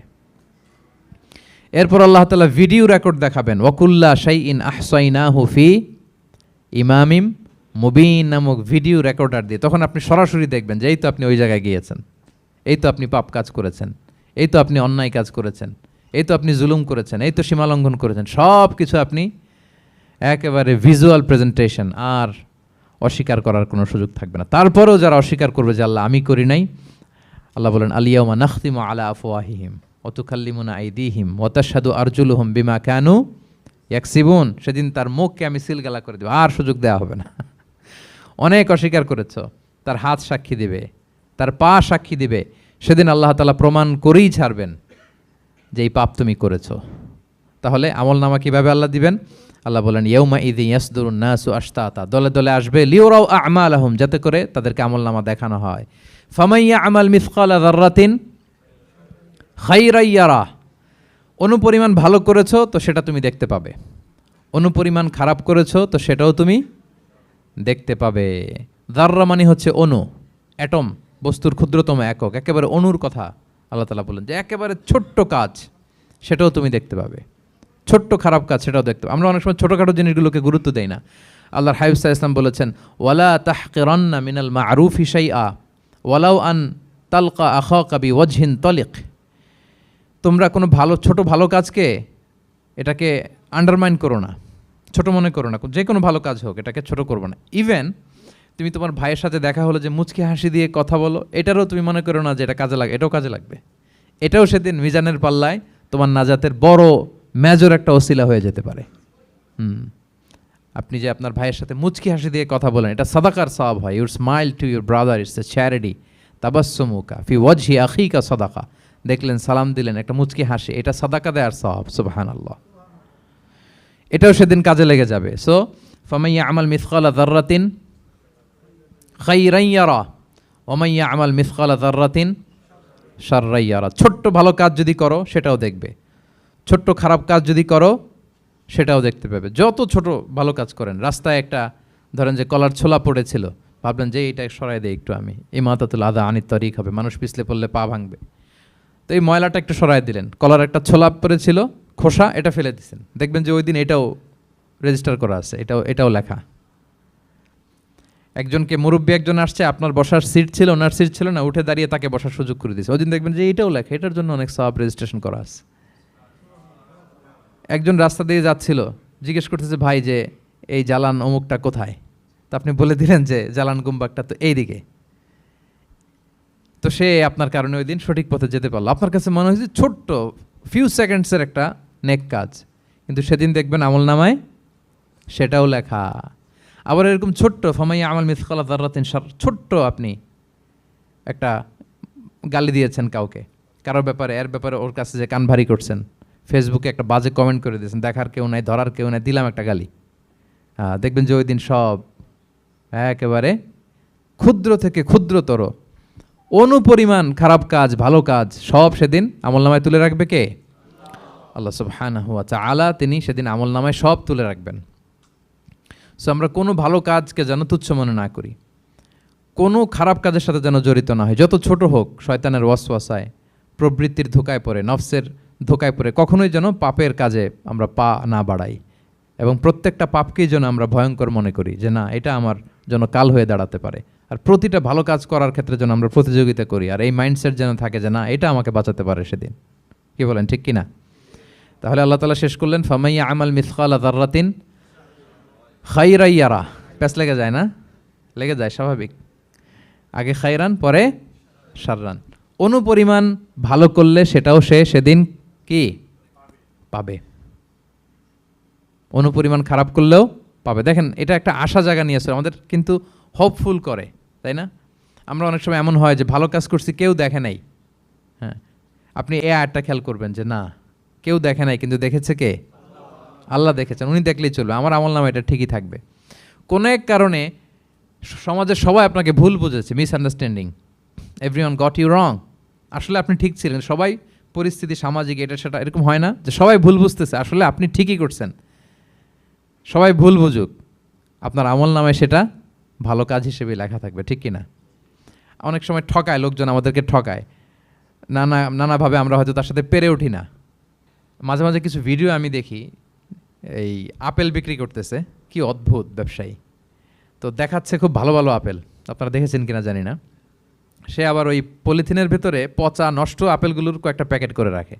এরপর আল্লাহ তাআলা ভিডিও রেকর্ড দেখাবেন। ওয়াকুল্লা শাইইন আহসাইনাহু ফি ইমামিম মুবিন নামক ভিডিও রেকর্ডার দিয়ে, তখন আপনি সরাসরি দেখবেন যে এই তো আপনি ওই জায়গায় গিয়েছেন, এই তো আপনি পাপ কাজ করেছেন, এই তো আপনি অন্যায় কাজ করেছেন, এই তো আপনি জুলুম করেছেন, এই তো সীমালঙ্ঘন করেছেন, সব কিছু আপনি একেবারে ভিজুয়াল প্রেজেন্টেশন, আর অস্বীকার করার কোনো সুযোগ থাকবে না। তারপরেও যারা অস্বীকার করবে যে আল্লাহ আমি করি নাই, আল্লাহ বলেন আলিয়াউমা নাখতিমু আলা আফওয়াহিহিম ওয়া তুকাল্লিমুনা আইদিহিম ওয়া তাশহাদু আরজুলুহুম বিমা কানু ইয়াকসিবুন। সেদিন তার মুখকে আমি সিলগালা করে দেব, আর সুযোগ দেওয়া হবে না। অনেক অস্বীকার করেছো, তার হাত সাক্ষী দিবে, তার পা সাক্ষী দিবে। সেদিন আল্লাহ তাআলা প্রমাণ করেই ছাড়বেন যে এই পাপ তুমি করেছো। তাহলে আমলনামা কিভাবে আল্লাহ দিবেন? আল্লাহ বলেন ইয়াউমা ইযি ইয়াসদুরুন নাসু আশতাতা, দলে দলে আসবে, লিউরাউ আমালাহুম, যাতে করে তাদেরকে আমলনামা দেখানো হয়। ফামাইয়া আমাল মিসকালা যাররাতিন খাইরান ইয়ারা, অনুপরিমাণ ভালো করেছো তো সেটা তুমি দেখতে পাবে, অনুপরিমাণ খারাপ করেছো তো সেটাও তুমি দেখতে পাবে। যাররা মানে হচ্ছে অণু, অ্যাটম, বস্তুর ক্ষুদ্রতম একক, একেবারে অণুর কথা আল্লাহ তাআলা বলেন যে একেবারে ছোট্ট কাজ সেটাও তুমি দেখতে পাবে, ছোট্ট খারাপ কাজ সেটাও দেখতে পাবে। আমরা অনেক সময় ছোটোখাটো জিনিসগুলোকে গুরুত্ব দেই না। আল্লাহর হাবিব সাল্লাল্লাহু আলাইহি ওয়াসাল্লাম বলেছেন ওয়ালা তাহকিরান্না মিনাল মা'রুফি শাইআ ওয়ালাউ আন তালকা আখাকা বিওয়াজহিন তালিক, তোমরা কোনো ছোট ভালো কাজকে এটাকে আন্ডারমাইন করো না, ছোট মনে করো না। যে কোনো ভালো কাজ হোক এটাকে ছোট করবো না। ইভেন তুমি তোমার ভাইয়ের সাথে দেখা হলো যে মুচকি হাসি দিয়ে কথা বলো, এটারও তুমি মনে করো না যে এটা কাজে লাগে, এটাও কাজে লাগবে। এটাও সেদিন মিজানের পাল্লায় তোমার নাজাতের বড় মেজর একটা ওসিলা হয়ে যেতে পারে। আপনি যে আপনার ভাইয়ের সাথে মুচকি হাসি দিয়ে কথা বলেন, এটা সাদাকার সওয়াব হয়। Your smile to your brother it's a charity, তাবাসসুমুকা ফি ওয়াজহি আখিকা সাদাকা, দেখলেন সালাম দিলেন, একটা মুচকি হাসি, এটা সাদাকা দেয়ার সওয়াব। সুবহানাল্লাহ, এটাও সেদিন কাজে লেগে যাবে। সো ফামাইয়া আমাল মিসকালা যাররাতিন খাইরান ইয়ারা ওয়া মাইয়া আমাল মিসকালা যাররাতিন শাররান ইয়ারা, ছোট্ট ভালো কাজ যদি করো সেটাও দেখবে, ছোট্ট খারাপ কাজ যদি করো সেটাও দেখতে পাবে। যত ছোট ভালো কাজ করেন, রাস্তায় একটা ধরেন যে কলার ছোলা পড়েছিল, ভাবলেন যে এইটা সরাই দেয় একটু, আমি ইমাতাতুল আদা আনিত তরিক হবে, মানুষ পিছলে পড়লে পা ভাঙবে, তো এই ময়লাটা একটু সরাই দিলেন। কলার একটা ছোলা পড়েছিল, খোসা এটা ফেলে দিচ্ছেন, দেখবেন যে ওই দিন এটাও রেজিস্টার করা আছে, এটাও লেখা। একজনকে মুরব্বী একজন আসছে, আপনার বসার সিট ছিল, ওনার সিট ছিল না, উঠে দাঁড়িয়ে তাকে বসার সুযোগ করে দিয়েছে, ওই দিন দেখবেন যে এটাও লেখা, এটার জন্য অনেক সওয়াব রেজিস্ট্রেশন করা আছে। একজন রাস্তা দিয়ে যাচ্ছিল, জিজ্ঞেস করতেছে ভাই যে এই জালান অমুকটা কোথায়, তো আপনি বলে দিলেন যে জালান গুম্বাকটা তো এইদিকে, তো সে আপনার কারণে ওই দিন সঠিক পথে যেতে পারলো। আপনার কাছে মনে হয়েছে ছোট্ট ফিউ সেকেন্ডসের একটা নেক কাজ, কিন্তু সেদিন দেখবেন আমল নামায় সেটাও লেখা। আবার এরকম ছোট্ট ফামাইয়া আমাল মিসকালা যাররাতিন শার, ছোট্ট আপনি একটা গালি দিয়েছেন কাউকে, কারোর ব্যাপারে, এর ব্যাপারে ওর কাছে যে কান ভারী করছেন, ফেসবুকে একটা বাজে কমেন্ট করে দিয়েছেন, দেখার কেউ নাই, ধরার কেউ নাই, দিলাম একটা গালি, দেখবেন যে ওই দিন সব একেবারে ক্ষুদ্র থেকে ক্ষুদ্রতর অনুপরিমাণ খারাপ কাজ, ভালো কাজ সব সেদিন আমলনামায় তুলে রাখবে কে? আল্লাহ সুবহানাহু ওয়া তাআলা, তিনি সেদিন আমলনামায় সব তুলে রাখবেন। সো আমরা কোনো ভালো কাজকে যেন তুচ্ছ মনে না করি, কোনো খারাপ কাজের সাথে যেন জড়িত না হয়, যত ছোট হোক। শয়তানের ওয়াসওয়াসায়, প্রবৃত্তির ধোকায় পড়ে, নফসের ধোকায় পড়ে কখনোই যেন পাপের কাজে আমরা পা না বাড়াই, এবং প্রত্যেকটা পাপকেই যেন আমরা ভয়ঙ্কর মনে করি যে না, এটা আমার জন্য কাল হয়ে দাঁড়াতে পারে। আর প্রতিটা ভালো কাজ করার ক্ষেত্রে যেন আমরা প্রতিযোগিতা করি, আর এই মাইন্ডসেট যেন থাকে যে না, এটা আমাকে বাঁচাতে পারে সেদিন। কি বলেন, ঠিক কি না? তাহলে আল্লাহ তাআলা শেষ করলেন ফামাইয়া আমাল মিসকালা যাররাতিন খাইরান ইয়ারা। প্যাস লেগে যায় না? লেগে যায়, স্বাভাবিক। আগে খাইরান, পরে শাররান। অনুপরিমাণ ভালো করলে সেটাও সে সেদিন কি পাবে, অনুপরিমাণ খারাপ করলেও পাবে। দেখেন, এটা একটা আশা জায়গা নিয়েছে আমাদের, কিন্তু হোপফুল করে, তাই না? আমরা অনেক সময় এমন হয় যে ভালো কাজ করছি, কেউ দেখে নাই। হ্যাঁ, আপনি এই আয়াতটা খেয়াল করবেন যে না, কেউ দেখে নাই, কিন্তু দেখেছে কে? আল্লাহ দেখেছেন, উনি দেখলেই চলবে, আমার আমলনামা এটা ঠিকই থাকবে। কোনো এক কারণে সমাজের সবাই আপনাকে ভুল বুঝেছে, misunderstanding, everyone got you wrong, আসলে আপনি ঠিক ছিলেন। সবাই পরিস্থিতি, সামাজিক, এটা সেটা, এরকম হয় না যে সবাই ভুল বুঝতেছে, আসলে আপনি ঠিকই করছেন। সবাই ভুল বুঝুক, আপনার আমলনামায় সেটা ভালো কাজ হিসেবে লেখা থাকবে, ঠিক কি না? অনেক সময় ঠকায় লোকজন, আমাদেরকে ঠকায় নানাভাবে, আমরা হয়তো তার সাথে পেরে উঠি না। মাঝে মাঝে কিছু ভিডিও আমি দেখি, এই আপেল বিক্রি করতেছে, কি অদ্ভুত ব্যবসায়ী, তো দেখাচ্ছে খুব ভালো ভালো আপেল, আপনারা দেখেছেন কিনা জানি না। সে আবার ওই পলিথিনের ভেতরে পচা নষ্ট আপেলগুলোর কয়েকটা প্যাকেট করে রাখে,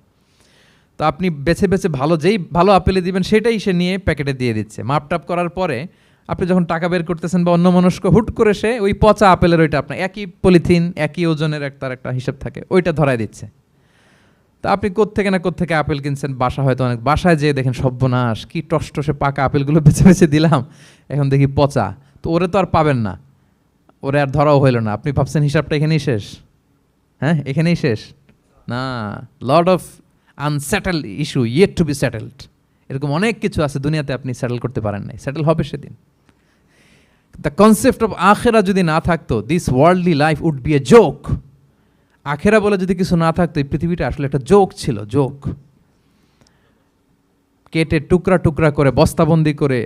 তো আপনি বেছে বেছে যেই ভালো আপেলে দিবেন সেটাই সে নিয়ে প্যাকেটে দিয়ে দিচ্ছে। মাপটাপ করার পরে আপনি যখন টাকা বের করতেছেন বা অন্যমনস্ক, হুট করে সে ওই পচা আপেলের ওইটা, আপনার একই পলিথিন, একই ওজনের তার একটা হিসাব থাকে, ওইটা ধরায় দিচ্ছে। তা আপনি কোত্থেকে আপেল কিনছেন, বাসা হয়তো অনেক, বাসায় যেয়ে দেখেন সর্বনাশ, কি টসটসে পাকা আপেলগুলো বেছে বেছে দিলাম, এখন দেখি পচা, তো ওরে তো আর পাবেন না, ওরে আর ধরাও হইল না। আপনি ভাবছেন হিসাবটা এখানেই শেষ? হ্যাঁ, এখানেই শেষ না, lot of unsettled issue yet to be settled. এরকম অনেক কিছু আছে দুনিয়াতে আপনি সেটেল করতে পারেন নাই, সেটেল হবে সেদিন। দ্য কনসেপ্ট অফ আখেরা যদি না থাকতো, this worldly life would be a joke. আখেরা বলে যদি কিছু না থাকতো, এই পৃথিবীটা আসলে একটা জোক ছিল, জোক। কেটে টুকরা টুকরা করে বস্তাবন্দি করে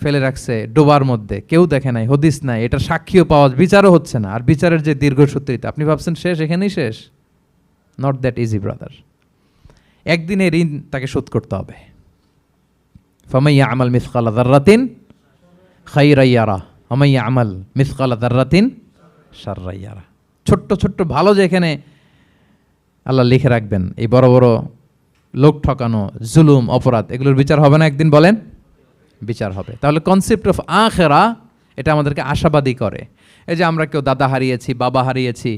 ফেলে রাখছে ডোবার মধ্যে, কেউ দেখে নাই, হদিস নাই, এটার সাক্ষীও পাওয়া, বিচারও হচ্ছে না। আর বিচারের যে দীর্ঘসূত্রিতা, আপনি ভাবছেন শেষ, এখানেই শেষ? Not that easy brother. একদিনে ঋণ তাকে শোধ করতে হবে। ফামাইয়া আমাল মিসকালা যাররাতিন খাইরান ইয়ারা ওমাইয়া আমাল মিসকালা যাররাতিন শাররান ইয়ারা। ছোট্ট ছোট্ট ভালো যেখানে আল্লাহ লিখে রাখবেন, এই বড় বড় লোক ঠকানো, জুলুম, অপরাধ, এগুলোর বিচার হবে না একদিন? বলেন, বিচার হবে। তাহলে কনসেপ্ট অফ আখেরা, এটা আমাদেরকে আশাবাদী করে। এই যে আমরা কেউ দাদা হারিয়েছি, বাবা হারিয়েছি,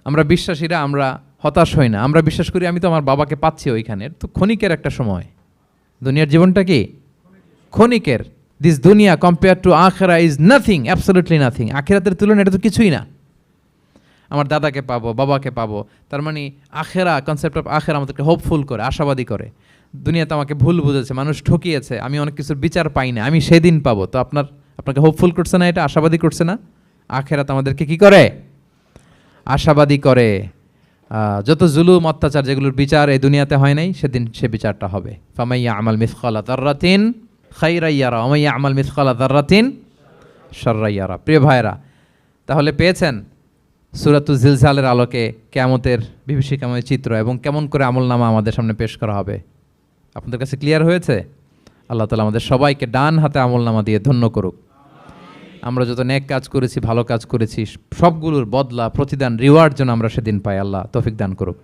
আমরা বিশ্বাসীরা আমরা হতাশ হই না, আমরা বিশ্বাস করি আমি তো আমার বাবাকে পাচ্ছি ওইখানে। তো ক্ষণিকের একটা সময়, দুনিয়ার জীবনটা কি ক্ষণিকের। দিস দুনিয়া কম্পেয়ার টু আখেরা ইজ নাথিং, অ্যাবসলিউটলি নাথিং। আখেরাতের তুলনায় এটা তো কিছুই না। আমার দাদাকে পাবো, বাবাকে পাবো, তার মানে আখেরা, কনসেপ্ট অফ আখেরা আমাদেরকে হোপফুল করে, আশাবাদী করে। দুনিয়াতে আমাকে ভুল বুঝেছে, মানুষ ঠকিয়েছে, আমি অনেক কিছুর বিচার পাই না, আমি সেদিন পাবো। তো আপনাকে হোপফুল করছে না, এটা আশাবাদী করছে না? আখেরাত আমাদেরকে কি করে? আশাবাদী করে। যত জুলুম, অত্যাচার, যেগুলোর বিচার এই দুনিয়াতে হয় নাই, সেদিন সে বিচারটা হবে। ফামাইয়া আমাল মিসকালা যাররাতিন খাইরান ইয়ারা ওমাইয়া আমাল মিসকালা যাররাতিন শাররান ইয়ারা। প্রিয় ভাইরা, তাহলে পেয়েছেন সূরাতুজ জিলজালের আলোকে কিয়ামতের বিভীষিকাময় চিত্র এবং কেমন করে আমলনামা আমাদের সামনে পেশ করা হবে। আপনাদের কাছে ক্লিয়ার হয়েছে? আল্লাহ তাআলা আমাদের সবাইকে ডান হাতে আমলনামা দিয়ে ধন্য করুক। আমরা যত নেক কাজ করেছি, ভালো কাজ করেছি, সবগুলোর বদলা, প্রতিদান, রিওয়ার্ড যেন আমরা সেদিন পাই। আল্লাহ তৌফিক দান করুক।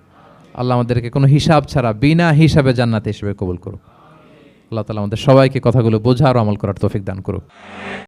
আল্লাহ আমাদেরকে কোনো হিসাব ছাড়া বিনা হিসাবে জান্নাতে হিসেবে কবুল করুক। আল্লাহ তাআলা আমাদের সবাইকে কথাগুলো বোঝা আর আমল করার তৌফিক দান করুক।